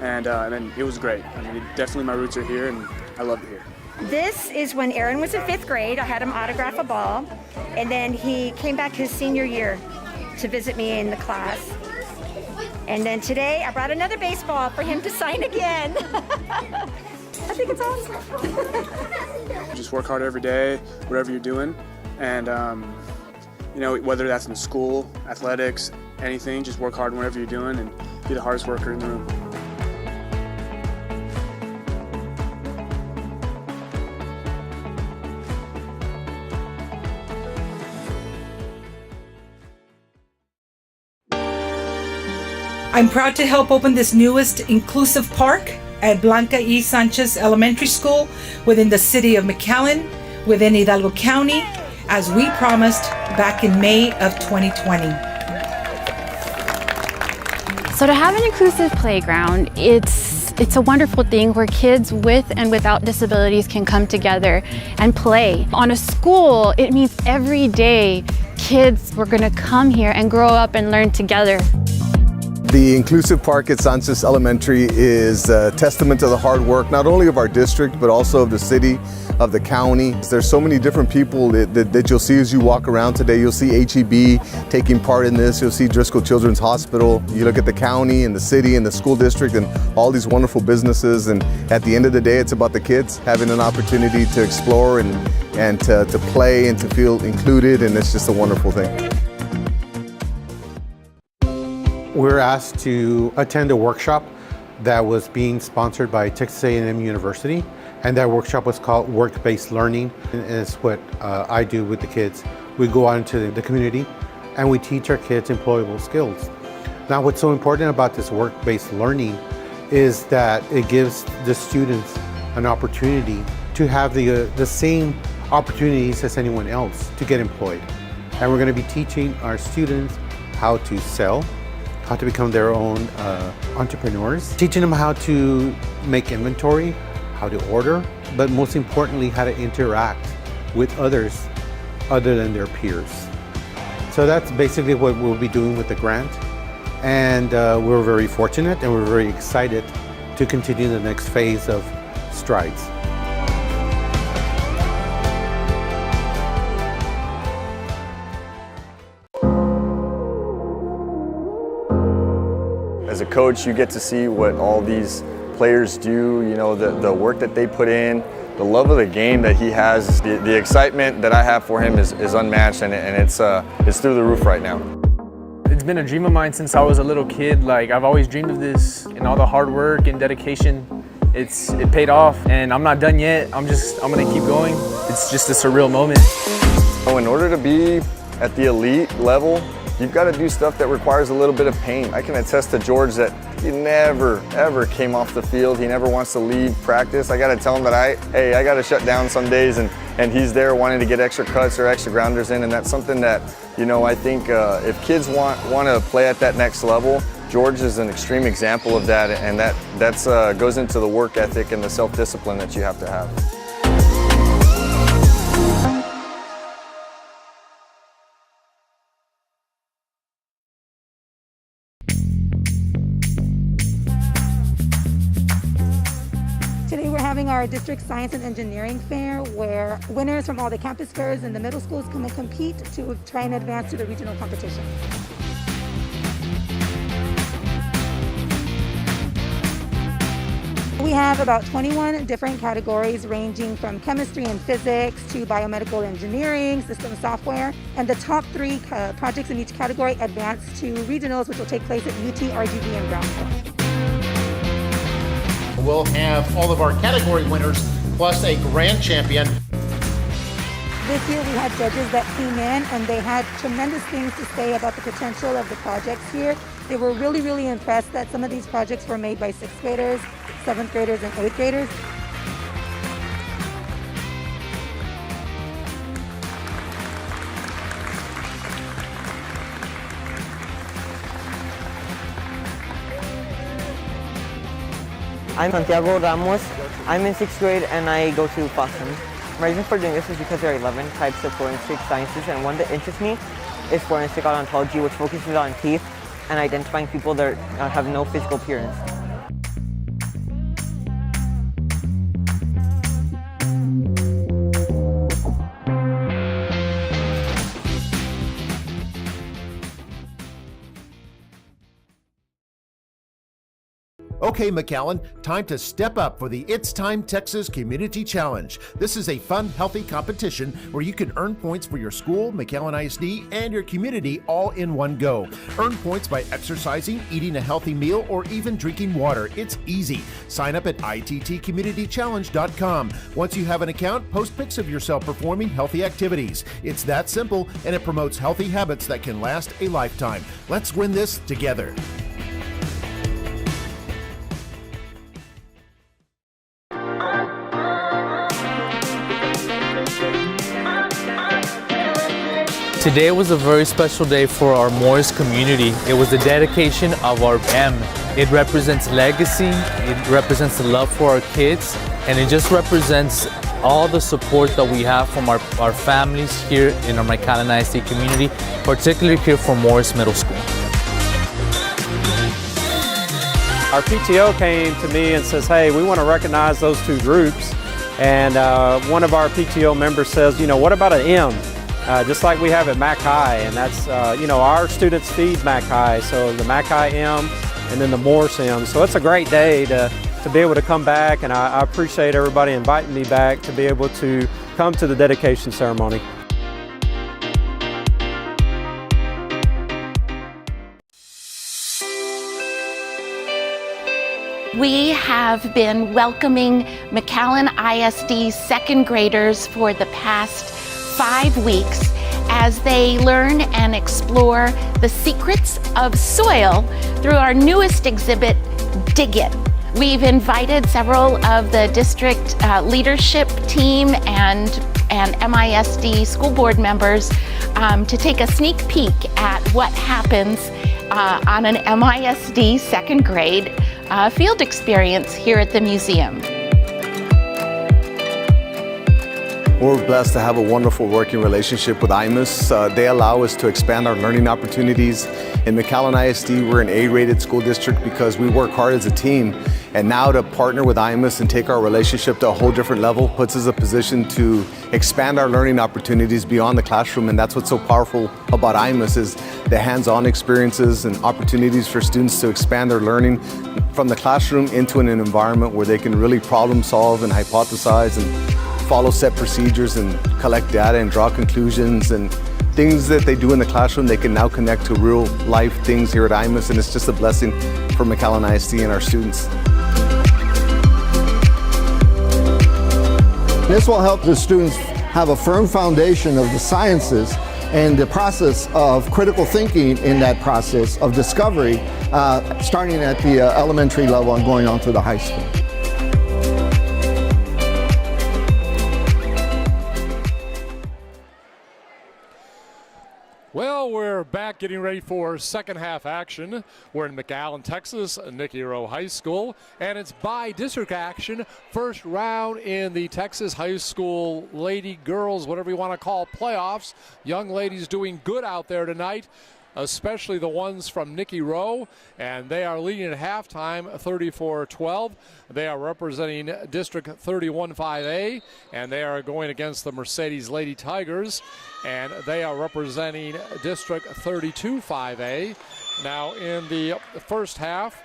and then it was great. I mean, definitely my roots are here, and I love it here. This is when Aaron was in 5th grade. I had him autograph a ball, and then he came back his senior year to visit me in the class. And then today, I brought another baseball for him to sign again. I think it's awesome. Just work hard every day, whatever you're doing, and whether that's in school, athletics, anything, just work hard whatever you're doing and be the hardest worker in the room. I'm proud to help open this newest inclusive park at Blanca E. Sanchez Elementary School within the city of McAllen, within Hidalgo County, as we promised back in May of 2020. So to have an inclusive playground, it's a wonderful thing where kids with and without disabilities can come together and play. On a school, it means every day kids were going to come here and grow up and learn together. The inclusive park at Sanchez Elementary is a testament to the hard work, not only of our district, but also of the city, of the county. There's so many different people that you'll see as you walk around today. You'll see HEB taking part in this. You'll see Driscoll Children's Hospital. You look at the county and the city and the school district and all these wonderful businesses. And at the end of the day, it's about the kids having an opportunity to explore and to play and to feel included. And it's just a wonderful thing. We're asked to attend a workshop that was being sponsored by Texas A&M University, and that workshop was called Work-Based Learning, and it's what I do with the kids. We go out into the community and we teach our kids employable skills. Now, what's so important about this work-based learning is that it gives the students an opportunity to have the same opportunities as anyone else to get employed. And we're going to be teaching our students how to sell, how to become their own entrepreneurs, teaching them how to make inventory, how to order, but most importantly, how to interact with others other than their peers. So that's basically what we'll be doing with the grant. And we're very fortunate and we're very excited to continue the next phase of strides. As a coach, you get to see what all these players do, the work that they put in, the love of the game that he has. The excitement that I have for him is unmatched, and it's through the roof right now. It's been a dream of mine since I was a little kid. I've always dreamed of this, and all the hard work and dedication, it paid off, and I'm not done yet. I'm gonna keep going. It's just a surreal moment. In order to be at the elite level, you've got to do stuff that requires a little bit of pain. I can attest to George that he never, ever came off the field. He never wants to leave practice. I got to tell him that I got to shut down some days, and he's there wanting to get extra cuts or extra grounders in, and that's something that, you know, I think if kids want to play at that next level, George is an extreme example of that, and that goes into the work ethic and the self-discipline that you have to have. Today we're having our district science and engineering fair where winners from all the campus fairs and the middle schools come and compete to try and advance to the regional competition. We have about 21 different categories ranging from chemistry and physics to biomedical engineering, system software, and the top 3 projects in each category advance to regionals, which will take place at UT, RGV, and Brownsville. We'll have all of our category winners plus a grand champion. This year we had judges that came in and they had tremendous things to say about the potential of the projects here. They were really, really impressed that some of these projects were made by 6th graders, 7th graders, and 8th graders. I'm Santiago Ramos. I'm in 6th grade and I go to Boston. My reason for doing this is because there are 11 types of forensic sciences, and one that interests me is forensic odontology, which focuses on teeth and identifying people that have no physical appearance. Okay, McAllen, time to step up for the It's Time Texas Community Challenge. This is a fun, healthy competition where you can earn points for your school, McAllen ISD, and your community all in one go. Earn points by exercising, eating a healthy meal, or even drinking water. It's easy. Sign up at ittcommunitychallenge.com. Once you have an account, post pics of yourself performing healthy activities. It's that simple, and it promotes healthy habits that can last a lifetime. Let's win this together. Today was a very special day for our Morris community. It was the dedication of our M. It represents legacy, it represents the love for our kids, and it just represents all the support that we have from our families here in our McAllen ISD community, particularly here for Morris Middle School. Our PTO came to me and says, hey, we want to recognize those 2 groups. And one of our PTO members says, you know, what about an M? Just like we have at Mac High, and that's, you know, our students feed Mac High, so the Mac High M and then the Morris M. So it's a great day to be able to come back, and I appreciate everybody inviting me back to be able to come to the dedication ceremony. We have been welcoming McAllen ISD 2nd graders for the past 5 weeks as they learn and explore the secrets of soil through our newest exhibit, Dig It. We've invited several of the district leadership team and MISD school board members to take a sneak peek at what happens on an MISD 2nd grade field experience here at the museum. We're blessed to have a wonderful working relationship with IMUS. They allow us to expand our learning opportunities. In McAllen ISD, we're an A-rated school district because we work hard as a team. And now to partner with IMUS and take our relationship to a whole different level puts us in a position to expand our learning opportunities beyond the classroom. And that's what's so powerful about IMUS is the hands-on experiences and opportunities for students to expand their learning from the classroom into an environment where they can really problem solve and hypothesize and follow set procedures and collect data and draw conclusions, and things that they do in the classroom they can now connect to real life things here at IMUS, and it's just a blessing for McAllen ISD and our students. This will help the students have a firm foundation of the sciences and the process of critical thinking in that process of discovery, starting at the elementary level and going on to the high school. Well, we're back getting ready for second half action. We're in McAllen, Texas, Nicky Rowe High School, and it's by district action. First round in the Texas High School Lady Girls, whatever you want to call playoffs. Young ladies doing good out there tonight, especially the ones from Nicky Rowe, and they are leading at halftime 34-12. They are representing District 31-5A, and they are going against the Mercedes Lady Tigers, and they are representing District 32-5A. Now in the first half,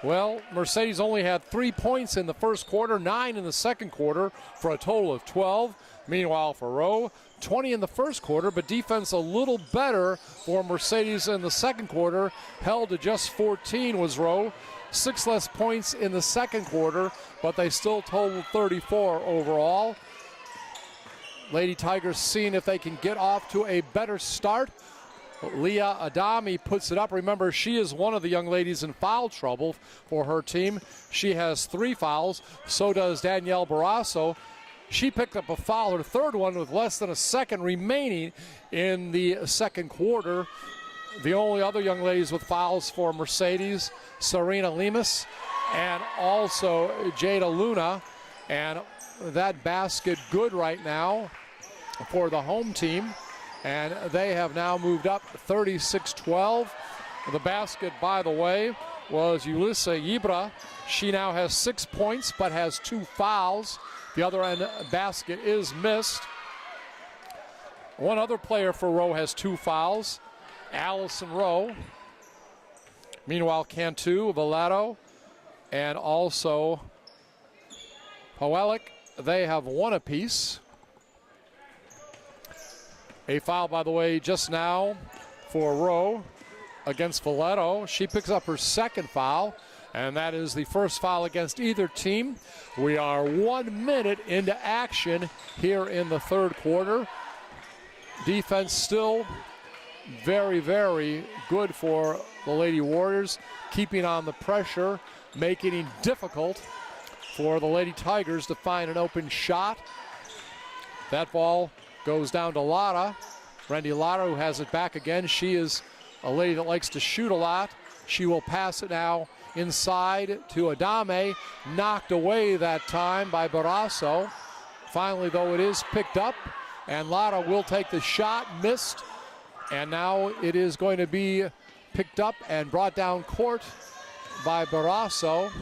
well, Mercedes only had 3 points in the first quarter, 9 in the second quarter, for a total of 12. Meanwhile, for Rowe, 20 in the first quarter, but defense a little better for Mercedes in the second quarter. Held to just 14 was Rowe. 6 less points in the second quarter, but they still totaled 34 overall. Lady Tigers seeing if they can get off to a better start. Leah Adami puts it up. Remember, she is one of the young ladies in foul trouble for her team. She has 3 fouls. So does Danielle Barrasso. She picked up a foul, her third one, with less than a second remaining in the second quarter. The only other young ladies with fouls for Mercedes, Serena Lemus and also Jada Luna. And that basket good right now for the home team. And they have now moved up 36-12. The basket, by the way, was Yulisa Yibra. She now has 6 points but has 2 fouls. The other end basket is missed. One other player for Rowe has 2 fouls, Allison Rowe. Meanwhile, Cantu, Valeto, and also Poelic, they have 1 apiece. A foul, by the way, just now for Rowe against Valeto. She picks up her second foul, and that is the first foul against either team. We are 1 minute into action here in the third quarter. Defense still very, very good for the Lady Warriors, keeping on the pressure, making it difficult for the Lady Tigers to find an open shot. That ball goes down to Lara. Randy Lara, who has it back again. She is a lady that likes to shoot a lot. She will pass it now inside to Adame. Knocked away that time by Barrasso. Finally, though, it is picked up, and Lara will take the shot. Missed. And now it is going to be picked up and brought down court by Barrasso.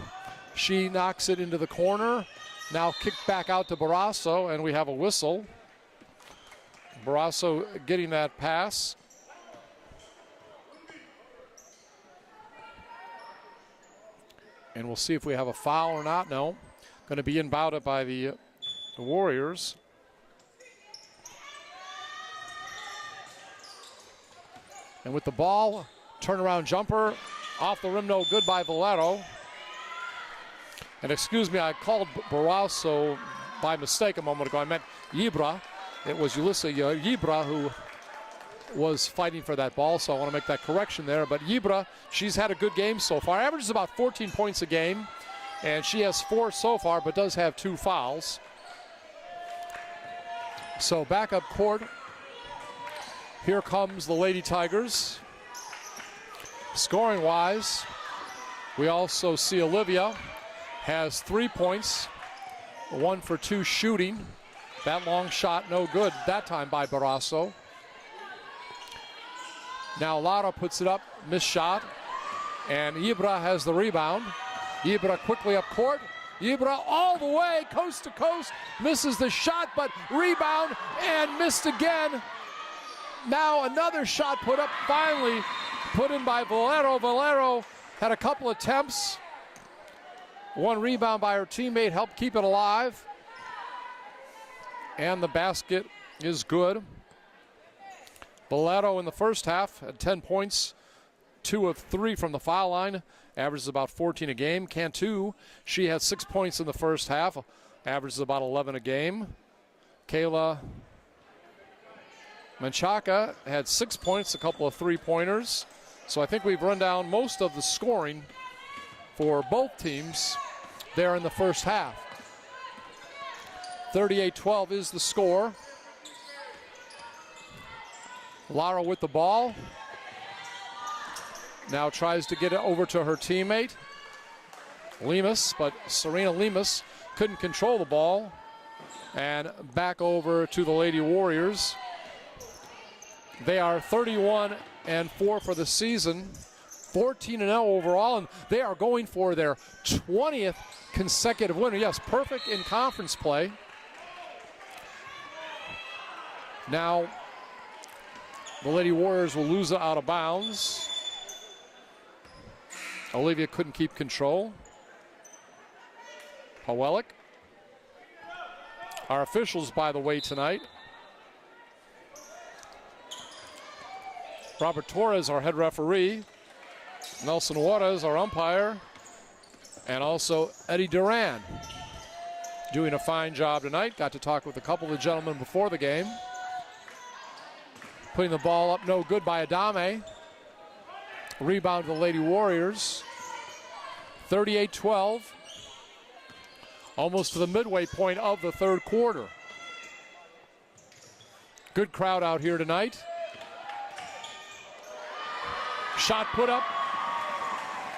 She knocks it into the corner. Now kicked back out to Barrasso, and we have a whistle. Barrasso getting that pass. And we'll see if we have a foul or not. No. Going to be inbounded by the Warriors. And with the ball, turnaround jumper off the rim, no good by Valeto. And excuse me, I called Barrasso by mistake a moment ago. I meant Yibra. It was Yulisa Yibra who was fighting for that ball, so I want to make that correction there. But Yibra, she's had a good game so far. Averages about 14 points a game, and she has 4 so far, but does have 2 fouls. So back up court. Here comes the Lady Tigers. Scoring-wise, we also see Olivia has 3 points, 1 for 2 shooting. That long shot no good that time by Barrasso. Now Lara puts it up, missed shot, and Yibra has the rebound. Yibra quickly up court. Yibra all the way, coast to coast, misses the shot, but rebound and missed again. Now another shot put up, finally put in by Valero. Valero had a couple attempts. 1 rebound by her teammate, helped keep it alive. And the basket is good. Valero in the first half had 10 points, 2 of 3 from the foul line, averages about 14 a game. Cantu, she had 6 points in the first half, averages about 11 a game. Kayla Menchaca had 6 points, a couple of three-pointers. So I think we've run down most of the scoring for both teams there in the first half. 38-12 is the score. Lara with the ball. Now tries to get it over to her teammate, Lemus, but Serena Lemus couldn't control the ball. And back over to the Lady Warriors. They are 31-4 for the season, 14-0 overall, and they are going for their 20th consecutive win. Yes, perfect in conference play. Now, the Lady Warriors will lose it out of bounds. Olivia couldn't keep control. Pawelek. Our officials, by the way, tonight. Robert Torres, our head referee. Nelson Juarez, our umpire. And also Eddie Duran doing a fine job tonight. Got to talk with a couple of gentlemen before the game. Putting the ball up, no good by Adame. Rebound to the Lady Warriors. 38-12. Almost to the midway point of the third quarter. Good crowd out here tonight. Shot put up.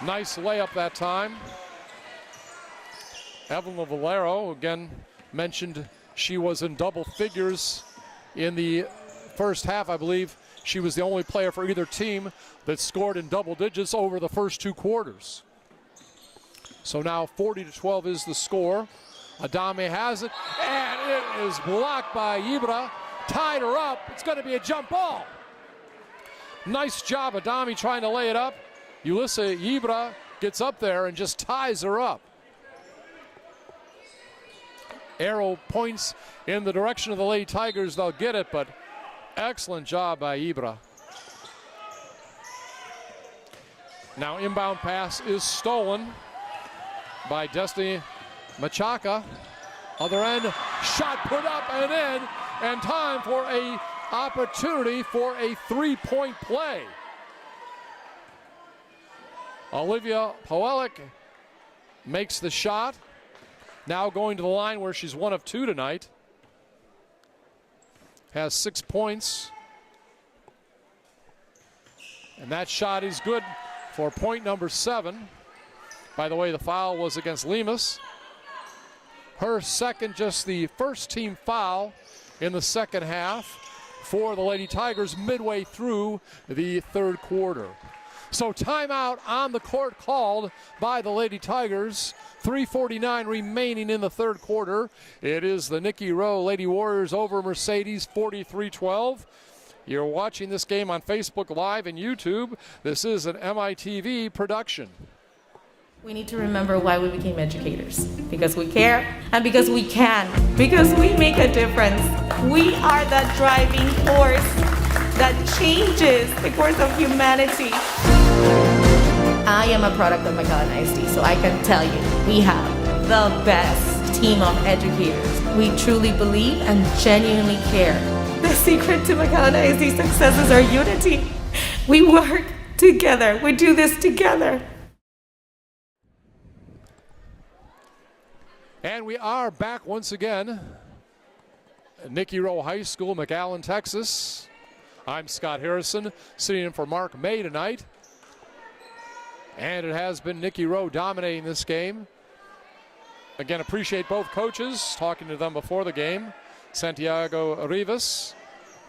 Nice layup that time. Evelyn Valero, again, mentioned she was in double figures in the first half. I believe she was the only player for either team that scored in double digits over the first two quarters. So now 40-12 is the score. Adame has it, and it is blocked by Ibra. Tied her up. It's going to be a jump ball. Nice job, Adame, trying to lay it up. Yulissa Ibra gets up there and just ties her up. Arrow points in the direction of the Lady Tigers. They'll get it, but excellent job by Ibra. Now inbound pass is stolen by Destiny Menchaca. Other end, shot put up and in, and time for a opportunity for a three-point play. Olivia Pawelek makes the shot. Now going to the line where she's 1 of 2 tonight. Has 6 points. And that shot is good for point number 7. By the way, the foul was against Lemus. Her second, just the first team foul in the second half for the Lady Tigers midway through the third quarter. So timeout on the court called by the Lady Tigers. 3:49 remaining in the third quarter. It is the Nikki Rowe Lady Warriors over Mercedes 43-12. You're watching this game on Facebook Live and YouTube. This is an MITV production. We need to remember why we became educators. Because we care and because we can. Because we make a difference. We are that driving force that changes the course of humanity. I am a product of McAllen ISD, so I can tell you, we have the best team of educators. We truly believe and genuinely care. The secret to McAllen ISD success is our unity. We work together. We do this together. And we are back once again at Nikki Rowe High School, McAllen, Texas. I'm Scott Harrison, sitting in for Mark May tonight. And it has been Nikki Rowe dominating this game. Again, appreciate both coaches, talking to them before the game. Santiago Rivas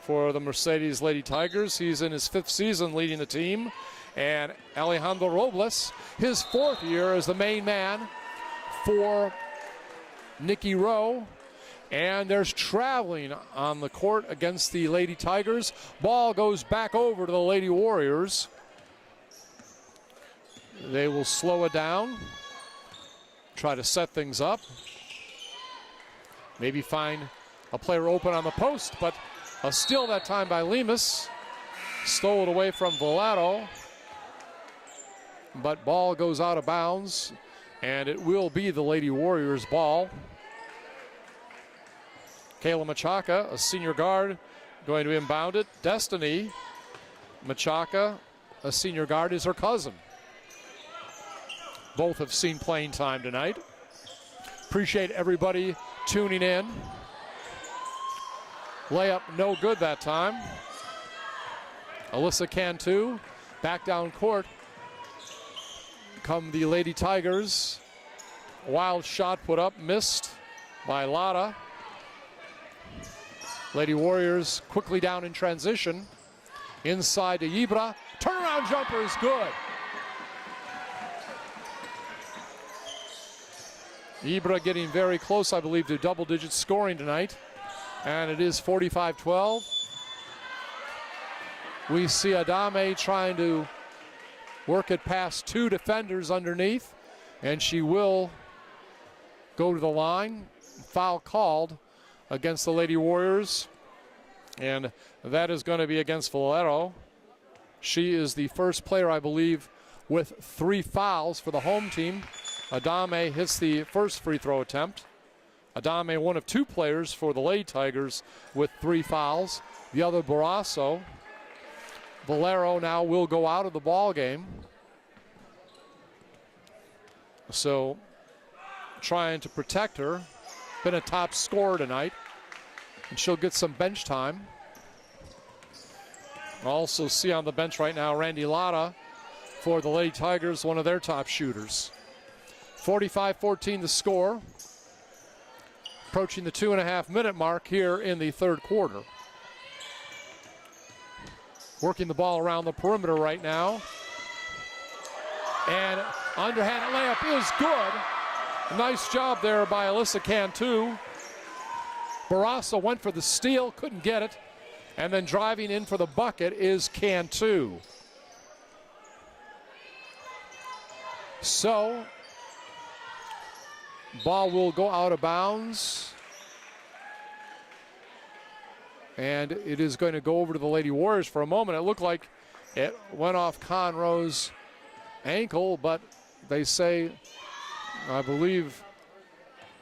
for the Mercedes Lady Tigers. He's in his 5th season leading the team. And Alejandro Robles, his 4th year as the main man for Nikki Rowe. And there's traveling on the court against the Lady Tigers. Ball goes back over to the Lady Warriors. They will slow it down, try to set things up. Maybe find a player open on the post, but a steal that time by Lemus. Stole it away from Valero. But ball goes out of bounds, and it will be the Lady Warriors ball. Kayla Menchaca, a senior guard, going to inbound it. Destiny Machaca, a senior guard, is her cousin. Both have seen playing time tonight. Appreciate everybody tuning in. Layup no good that time. Alyssa Cantu back down court. Come the Lady Tigers. Wild shot put up, missed by Lotta. Lady Warriors quickly down in transition. Inside to Ibra. Turnaround jumper is good. Ibra getting very close, I believe, to double-digit scoring tonight. And it is 45-12. We see Adame trying to work it past two defenders underneath, and she will go to the line. Foul called against the Lady Warriors, and that is going to be against Valero. She is the first player, I believe, with 3 fouls for the home team. Adame hits the first free throw attempt. Adame, one of 2 players for the Lady Tigers with 3 fouls. The other, Barrasso. Valero now will go out of the ball game. So trying to protect her. Been a top scorer tonight, and she'll get some bench time. Also see on the bench right now Randy Lotta for the Lady Tigers, one of their top shooters. 45-14 the score. Approaching the 2.5-minute mark here in the third quarter. Working the ball around the perimeter right now. And underhand layup is good. Nice job there by Alyssa Cantu. Barrasso went for the steal, couldn't get it. And then driving in for the bucket is Cantu. So, ball will go out of bounds. And it is going to go over to the Lady Warriors for a moment. It looked like it went off Conroe's ankle, but they say, I believe,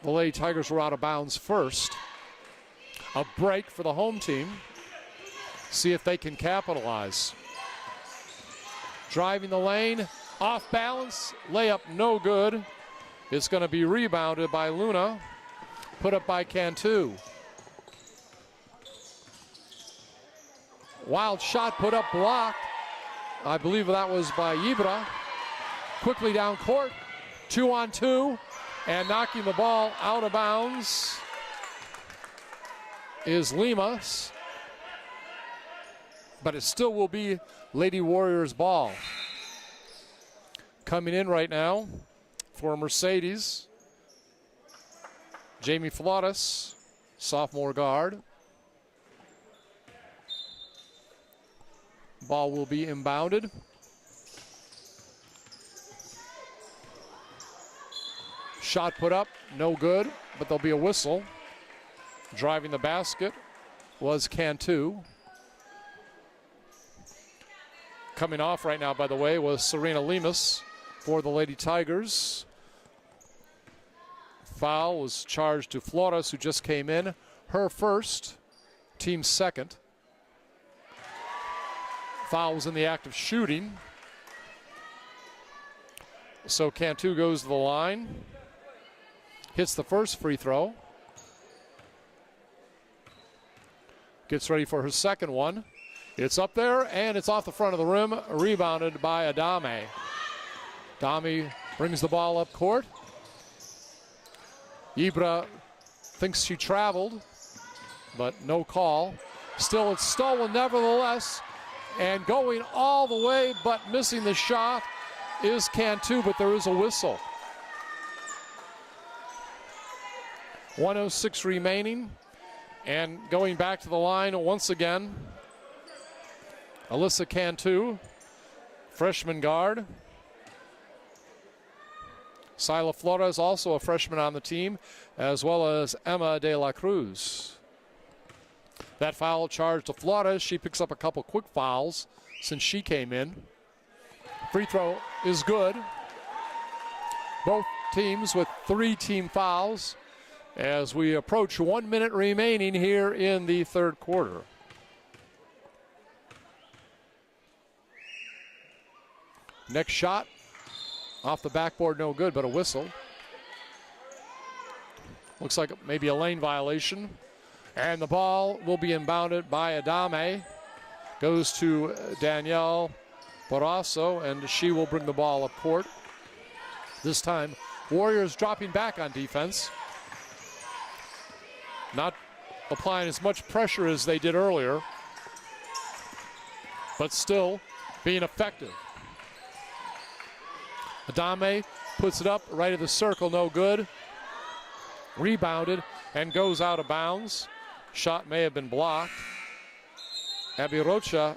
the Lady Tigers were out of bounds first. A break for the home team. See if they can capitalize. Driving the lane, off balance, layup no good. It's going to be rebounded by Luna, put up by Cantu. Wild shot put up, blocked. I believe that was by Ibra. Quickly down court, 2-on-2, and knocking the ball out of bounds is Limas. But it still will be Lady Warriors ball. Coming in right now for Mercedes, Jamie Flores, sophomore guard. Ball will be inbounded. Shot put up, no good, but there'll be a whistle. Driving the basket was Cantu. Coming off right now, by the way, was Serena Limas for the Lady Tigers. Foul was charged to Flores, who just came in. Her first, team second. Foul was in the act of shooting. So Cantu goes to the line. Hits the first free throw. Gets ready for her second one. It's up there, and it's off the front of the rim, rebounded by Adame. Adame brings the ball up court. Ibra thinks she traveled, but no call. Still, it's stolen nevertheless, and going all the way, but missing the shot is Cantu, but there is a whistle. 1:06 remaining, and going back to the line once again, Alyssa Cantu, freshman guard. Sila Flores, also a freshman on the team, as well as Emma de la Cruz. That foul charged to Flores. She picks up a couple quick fouls since she came in. Free throw is good. Both teams with 3 team fouls as we approach 1 minute remaining here in the third quarter. Next shot off the backboard, no good, but a whistle. Looks like maybe a lane violation. And the ball will be inbounded by Adame. Goes to Danielle Barrasso, and she will bring the ball up court. This time, Warriors dropping back on defense. Not applying as much pressure as they did earlier, but still being effective. Adame puts it up right of the circle, no good. Rebounded and goes out of bounds. Shot may have been blocked. Abby Rocha,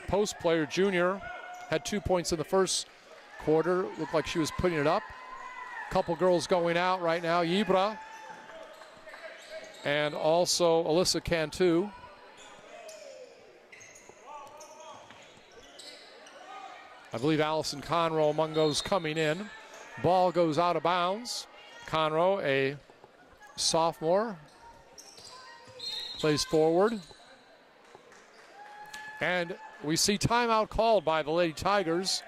post player junior, had 2 points in the first quarter. Looked like she was putting it up. Couple girls going out right now. Yibra and also Alyssa Cantu. I believe Allison Conroe among those coming in. Ball goes out of bounds. Conroe, a sophomore, plays forward. And we see timeout called by the Lady Tigers.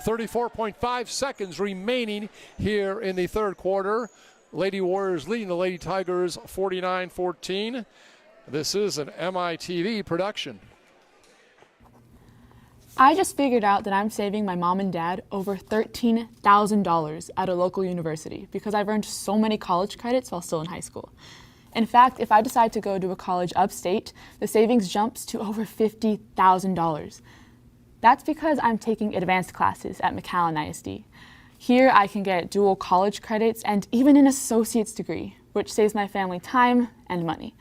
34.5 seconds remaining here in the third quarter. Lady Warriors leading the Lady Tigers 49-14. This is an MITV production. I just figured out that I'm saving my mom and dad over $13,000 at a local university because I've earned so many college credits while still in high school. In fact, if I decide to go to a college upstate, the savings jumps to over $50,000. That's because I'm taking advanced classes at McAllen ISD. Here I can get dual college credits and even an associate's degree, which saves my family time and money.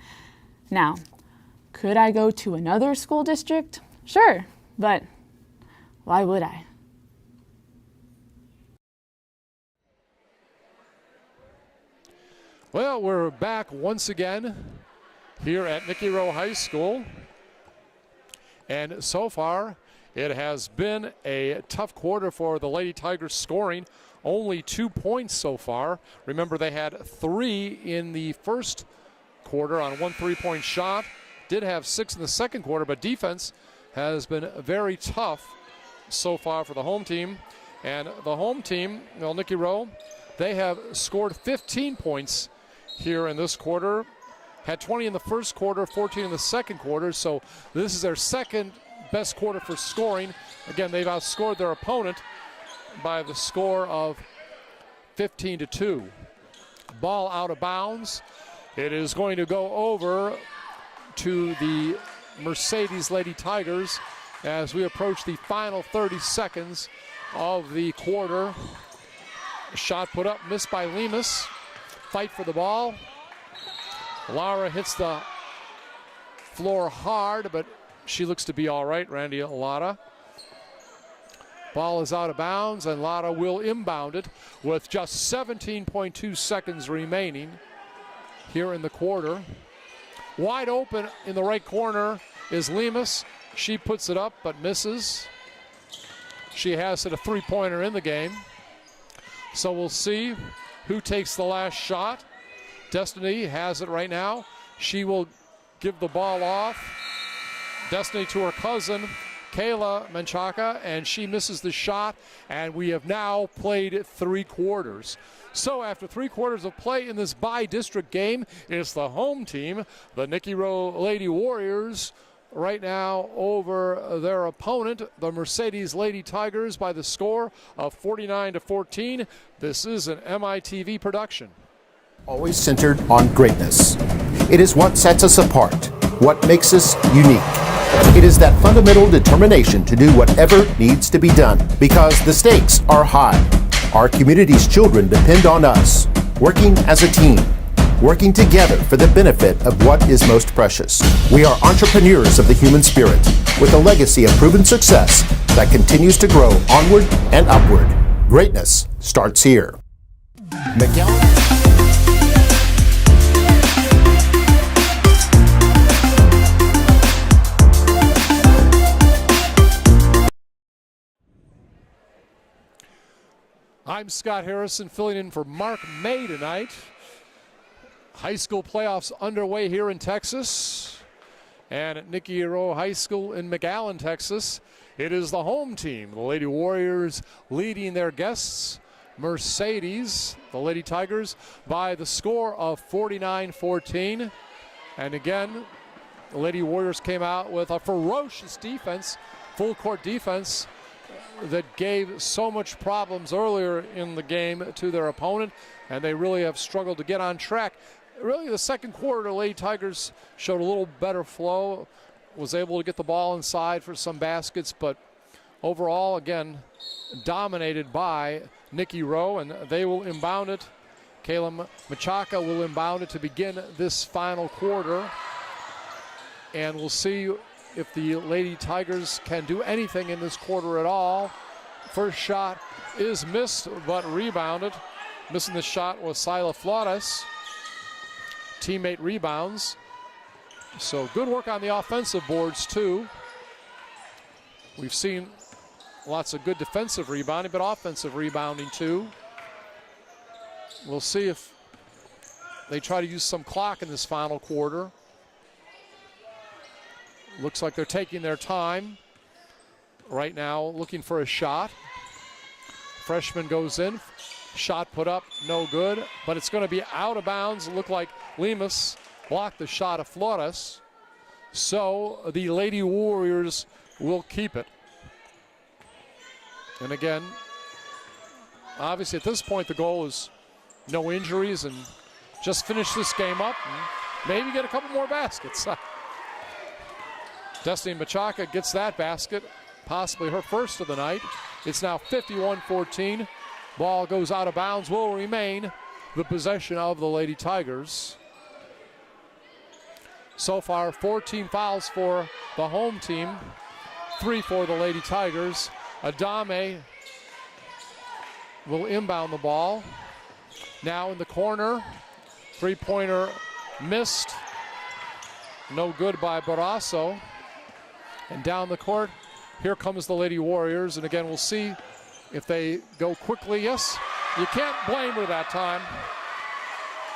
Now, could I go to another school district? Sure, but why would I? Well, we're back once again here at Nicky Rowe High School. And so far, it has been a tough quarter for the Lady Tigers, scoring only 2 points so far. Remember, they had 3 in the first quarter on 1 3-point shot. Did have 6 in the second quarter, but defense has been very tough so far for the home team. And the home team, well, Nicky Rowe, they have scored 15 points here in this quarter. Had 20 in the first quarter, 14 in the second quarter, so this is their second best quarter for scoring. Again, they've outscored their opponent by the score of 15-2. Ball out of bounds. It is going to go over to the Mercedes Lady Tigers as we approach the final 30 seconds of the quarter. Shot put up, missed by Lemus. Fight for the ball. Lara hits the floor hard, but she looks to be all right, Randy Lara. Ball is out of bounds, and Lara will inbound it with just 17.2 seconds remaining here in the quarter. Wide open in the right corner is Lemus. She puts it up but misses. She has hit a three-pointer in the game. So we'll see who takes the last shot. Destiny has it right now. She will give the ball off. Destiny to her cousin, Kayla Menchaca, and she misses the shot, and we have now played 3 quarters. So after 3 quarters of play in this bi-district game, it's the home team, the Nicky Rowe Lady Warriors, right now over their opponent, the Mercedes Lady Tigers, by the score of 49-14. This is an MITV production. Always centered on greatness. It is what sets us apart, what makes us unique. It is that fundamental determination to do whatever needs to be done because the stakes are high. Our community's children depend on us, working as a team, working together for the benefit of what is most precious. We are entrepreneurs of the human spirit with a legacy of proven success that continues to grow onward and upward. Greatness starts here. McAllen. I'm Scott Harrison, filling in for Mark May tonight. High school playoffs underway here in Texas. And at Nicky Rowe High School in McAllen, Texas, it is the home team. The Lady Warriors leading their guests, Mercedes, the Lady Tigers, by the score of 49-14. And again, the Lady Warriors came out with a ferocious defense, full court defense, that gave so much problems earlier in the game to their opponent, and they really have struggled to get on track. Really, the second quarter, the Lady Tigers showed a little better flow, was able to get the ball inside for some baskets, but overall, again, dominated by Nicky Rowe, and they will inbound it. Kayla Machaca will inbound it to begin this final quarter, and we'll see if the Lady Tigers can do anything in this quarter at all. First shot is missed, but rebounded. Missing the shot was Sila Flores. Teammate rebounds. So good work on the offensive boards too. We've seen lots of good defensive rebounding, but offensive rebounding too. We'll see if they try to use some clock in this final quarter. Looks like they're taking their time right now, looking for a shot. Freshman goes in, shot put up, no good, but it's going to be out of bounds. Look like Lemus blocked the shot of Flores. So the Lady Warriors will keep it. And again, obviously at this point the goal is no injuries and just finish this game up and maybe get a couple more baskets. Destiny Machaca gets that basket, possibly her first of the night. It's now 51-14. Ball goes out of bounds, will remain the possession of the Lady Tigers. So far, 14 fouls for the home team, 3 for the Lady Tigers. Adame will inbound the ball. Now in the corner, three-pointer missed. No good by Barrasso. And down the court, here comes the Lady Warriors. And again, we'll see if they go quickly. Yes, you can't blame her that time.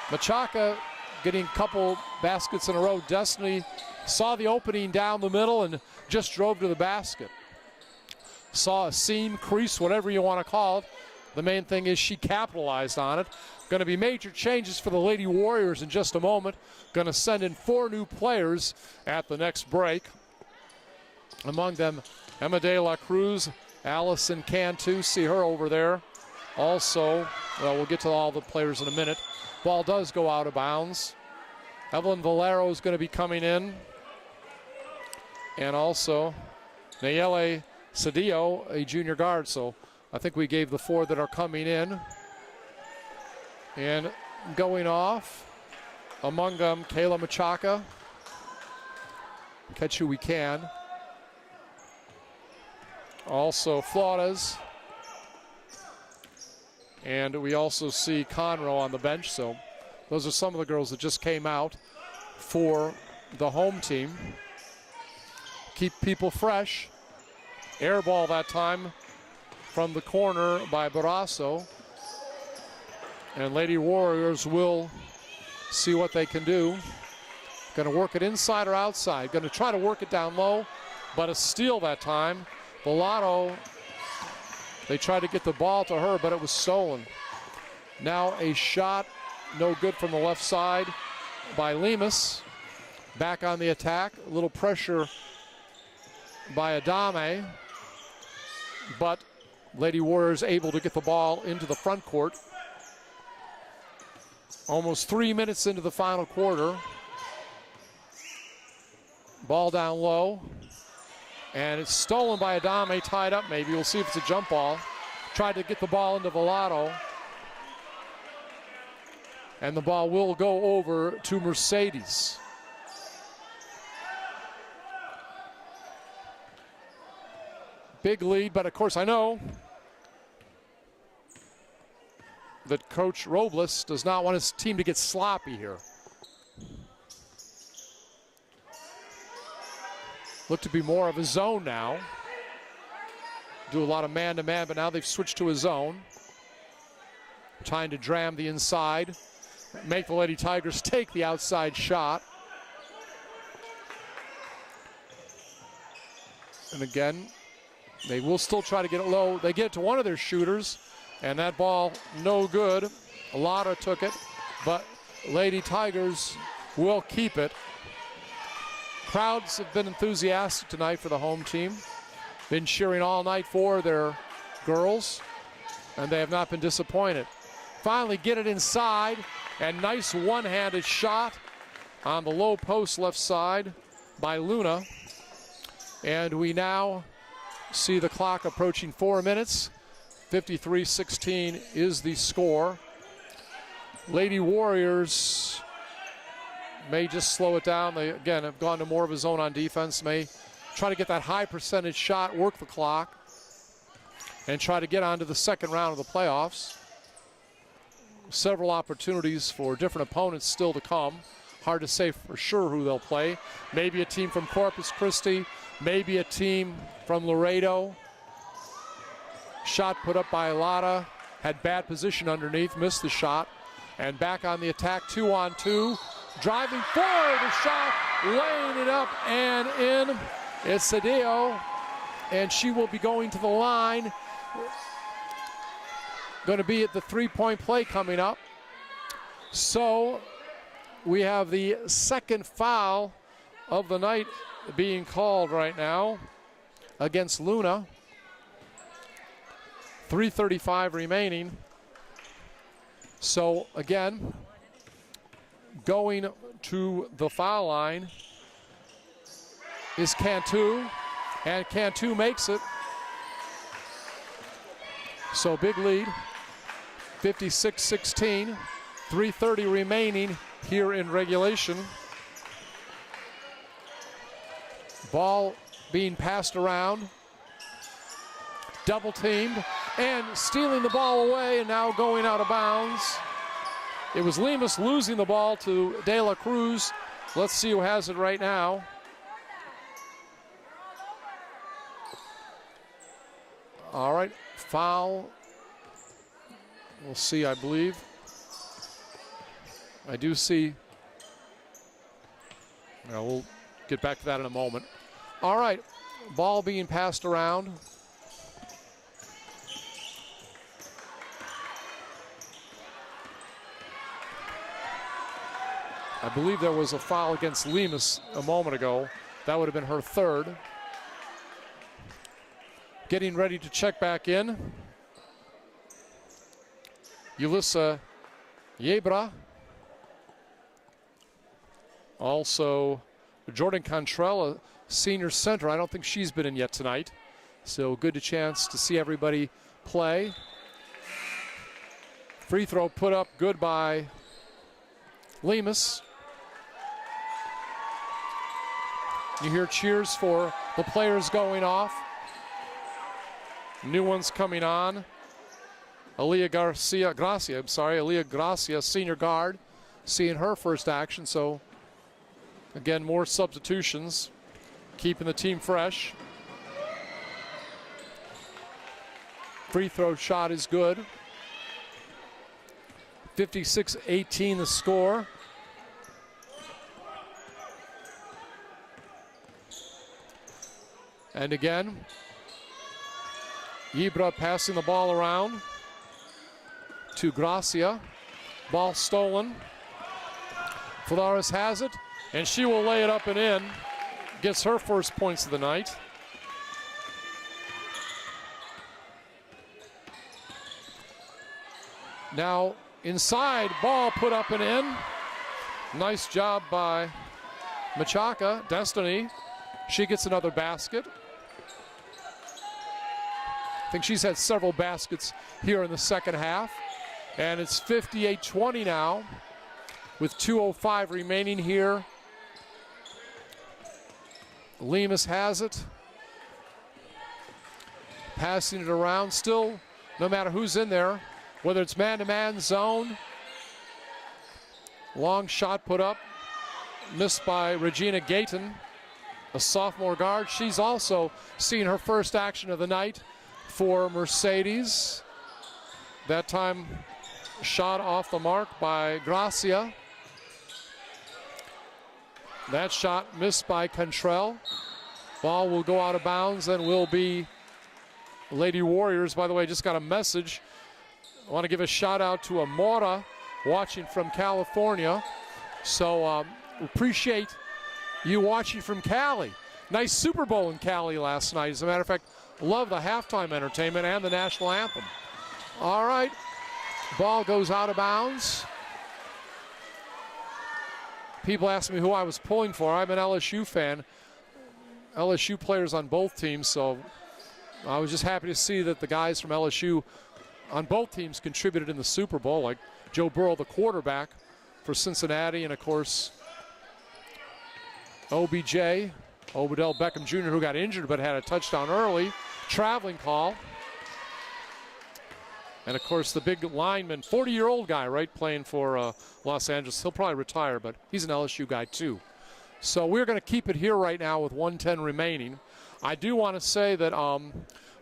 Machaca getting a couple baskets in a row. Destiny saw the opening down the middle and just drove to the basket. Saw a seam, crease, whatever you want to call it. The main thing is she capitalized on it. Going to be major changes for the Lady Warriors in just a moment. Going to send in 4 new players at the next break. Among them, Emma De La Cruz, Allison Cantu, see her over there. Also, well, we'll get to all the players in a minute. Ball does go out of bounds. Evelyn Valero is going to be coming in. And also, Nayeli Cedillo, a junior guard. So I think we gave the 4 that are coming in. And going off, among them, Kayla Machaca. Catch who we can. Also Flores. And we also see Conroe on the bench. So those are some of the girls that just came out for the home team. Keep people fresh. Air ball that time from the corner by Barrasso. And Lady Warriors will see what they can do. Going to work it inside or outside. Going to try to work it down low, but a steal that time. Bellato, they tried to get the ball to her, but it was stolen. Now a shot, no good from the left side by Lemus. Back on the attack, a little pressure by Adame, but Lady Warriors able to get the ball into the front court. Almost 3 minutes into the final quarter. Ball down low. And it's stolen by Adame, tied up maybe. We'll see if it's a jump ball. Tried to get the ball into Bellato. And the ball will go over to Mercedes. Big lead, but of course I know that Coach Robles does not want his team to get sloppy here. Look to be more of a zone now. Do a lot of man-to-man, but now they've switched to a zone. Trying to dram the inside. Make the Lady Tigers take the outside shot. And again, they will still try to get it low. They get it to one of their shooters, and that ball no good. Lotta took it, but Lady Tigers will keep it. Crowds have been enthusiastic tonight for the home team. Been cheering all night for their girls, and they have not been disappointed. Finally get it inside, and nice one-handed shot on the low post left side by Luna. And we now see the clock approaching 4 minutes. 53-16 is the score. Lady Warriors may just slow it down. They, again, have gone to more of a zone on defense. May try to get that high percentage shot, work the clock, and try to get on to the second round of the playoffs. Several opportunities for different opponents still to come. Hard to say for sure who they'll play. Maybe a team from Corpus Christi, maybe a team from Laredo. Shot put up by Lotta, had bad position underneath, missed the shot, and back on the attack, 2-on-2. Driving forward, the shot, laying it up and in. It's Cedillo, and she will be going to the line. Going to be at the three-point play coming up. So we have the second foul of the night being called right now against Luna. 3:35 remaining. So again, going to the foul line is Cantu, and Cantu makes it. So big lead, 56-16, 3:30 remaining here in regulation. Ball being passed around, double teamed, and stealing the ball away, and now going out of bounds. It was Lemus losing the ball to De La Cruz. Let's see who has it right now. All right, foul. We'll see, I believe. I do see. Now we'll get back to that in a moment. All right, ball being passed around. I believe there was a foul against Lemus a moment ago. That would have been her third. Getting ready to check back in. Yulissa Yebra. Also, Jordan Cantrell, a senior center. I don't think she's been in yet tonight. So good a chance to see everybody play. Free throw put up good by Lemus. You hear cheers for the players going off. New ones coming on. Aaliyah Gracia, senior guard, seeing her first action. So again, more substitutions, keeping the team fresh. Free throw shot is good. 56-18 the score. And again, Yebra passing the ball around to Gracia. Ball stolen. Flores has it, and she will lay it up and in. Gets her first points of the night. Now inside, ball put up and in. Nice job by Machaca, Destiny. She gets another basket. I think she's had several baskets here in the second half. And it's 58-20 now with 2:05 remaining here. Lemus has it. Passing it around still, no matter who's in there, whether it's man-to-man zone. Long shot put up, missed by Regina Gayton, a sophomore guard. She's also seen her first action of the night for Mercedes. That time shot off the mark by Gracia. That shot missed by Cantrell. Ball will go out of bounds and will be Lady Warriors. By the way, just got a message. I want to give a shout out to Amora watching from California. So appreciate you watching from Cali. Nice Super Bowl in Cali last night. As a matter of fact, love the halftime entertainment and the national anthem. All right, ball goes out of bounds. People ask me who I was pulling for. I'm an LSU fan. LSU players on both teams, so I was just happy to see that the guys from LSU on both teams contributed in the Super Bowl, like Joe Burrow, the quarterback for Cincinnati, and of course OBJ, Odell Beckham Jr., who got injured but had a touchdown early. Traveling call. And of course the big lineman, 40-year-old guy, right, playing for Los Angeles. He'll probably retire, but he's an LSU guy too. So we're going to keep it here right now with 1:10 remaining. I do want to say that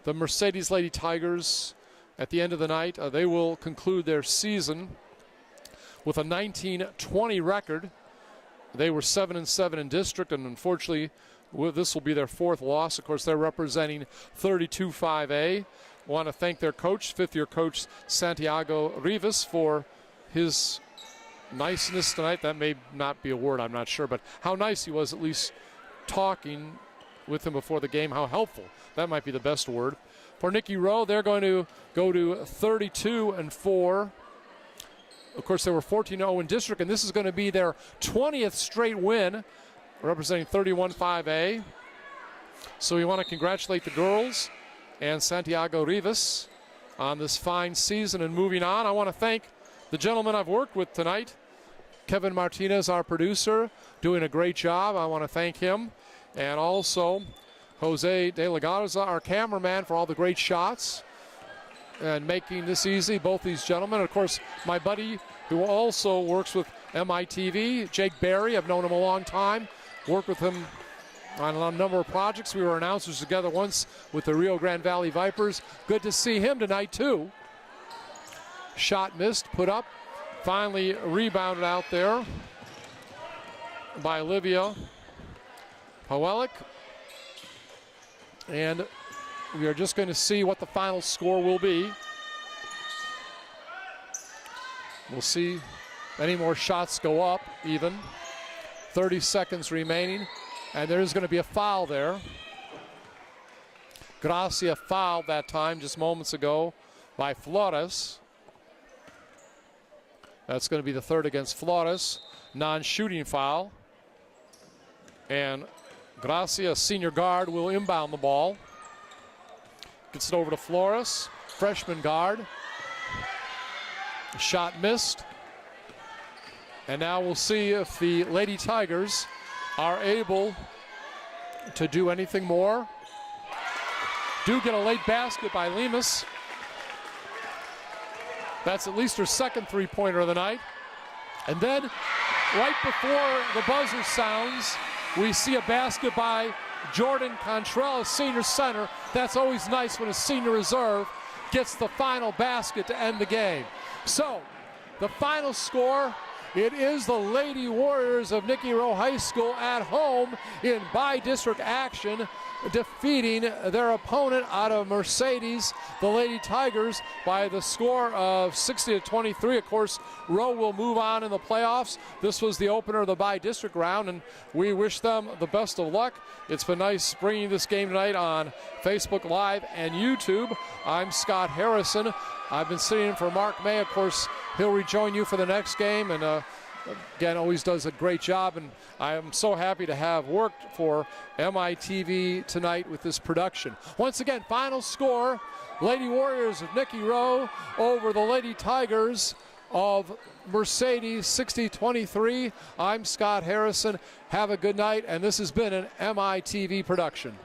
the Mercedes Lady Tigers, at the end of the night, they will conclude their season with a 19-20 record. They were 7-7 in district, and unfortunately, this will be their fourth loss. Of course, they're representing 32-5A. I want to thank their coach, fifth-year coach Santiago Rivas, for his niceness tonight. That may not be a word, I'm not sure, but how nice he was, at least talking with him before the game, how helpful. That might be the best word. For Nikki Rowe, they're going to go to 32-4. Of course, they were 14-0 in district, and this is going to be their 20th straight win, representing 31-5A. So we want to congratulate the girls and Santiago Rivas on this fine season. And moving on, I want to thank the gentleman I've worked with tonight, Kevin Martinez, our producer, doing a great job. I want to thank him. And also Jose De La Garza, our cameraman, for all the great shots and making this easy, both these gentlemen. Of course, my buddy who also works with MITV, Jake Berry. I've known him a long time, worked with him on a number of projects. We were announcers together once with the Rio Grande Valley Vipers. Good to see him tonight, too. Shot missed, put up, finally rebounded out there by Olivia Pawelek. And we are just going to see what the final score will be. We'll see any more shots go up even. 30 seconds remaining, and there is going to be a foul there. Gracia fouled that time just moments ago by Flores. That's going to be the third against Flores. Non-shooting foul. And Gracia, senior guard, will inbound the ball. Gets it over to Flores, freshman guard. Shot missed. And now we'll see if the Lady Tigers are able to do anything more. Do get a late basket by Lemus. That's at least her second three-pointer of the night. And then, right before the buzzer sounds, we see a basket by Jordan Contrell, a senior center. That's always nice when a senior reserve gets the final basket to end the game. So, the final score, it is the Lady Warriors of Nicky Rowe High School at home in by-district action, defeating their opponent out of Mercedes, the Lady Tigers, by the score of 60-23. Of course, Rowe will move on in the playoffs. This was the opener of the by-district round, and we wish them the best of luck. It's been nice bringing this game tonight on Facebook Live and YouTube. I'm Scott Harrison. I've been sitting in for Mark May. Of course, he'll rejoin you for the next game, and again, always does a great job, and I am so happy to have worked for MITV tonight with this production. Once again, final score, Lady Warriors of Nicky Rowe over the Lady Tigers of Mercedes, 60-23. I'm Scott Harrison. Have a good night, and this has been an MITV production.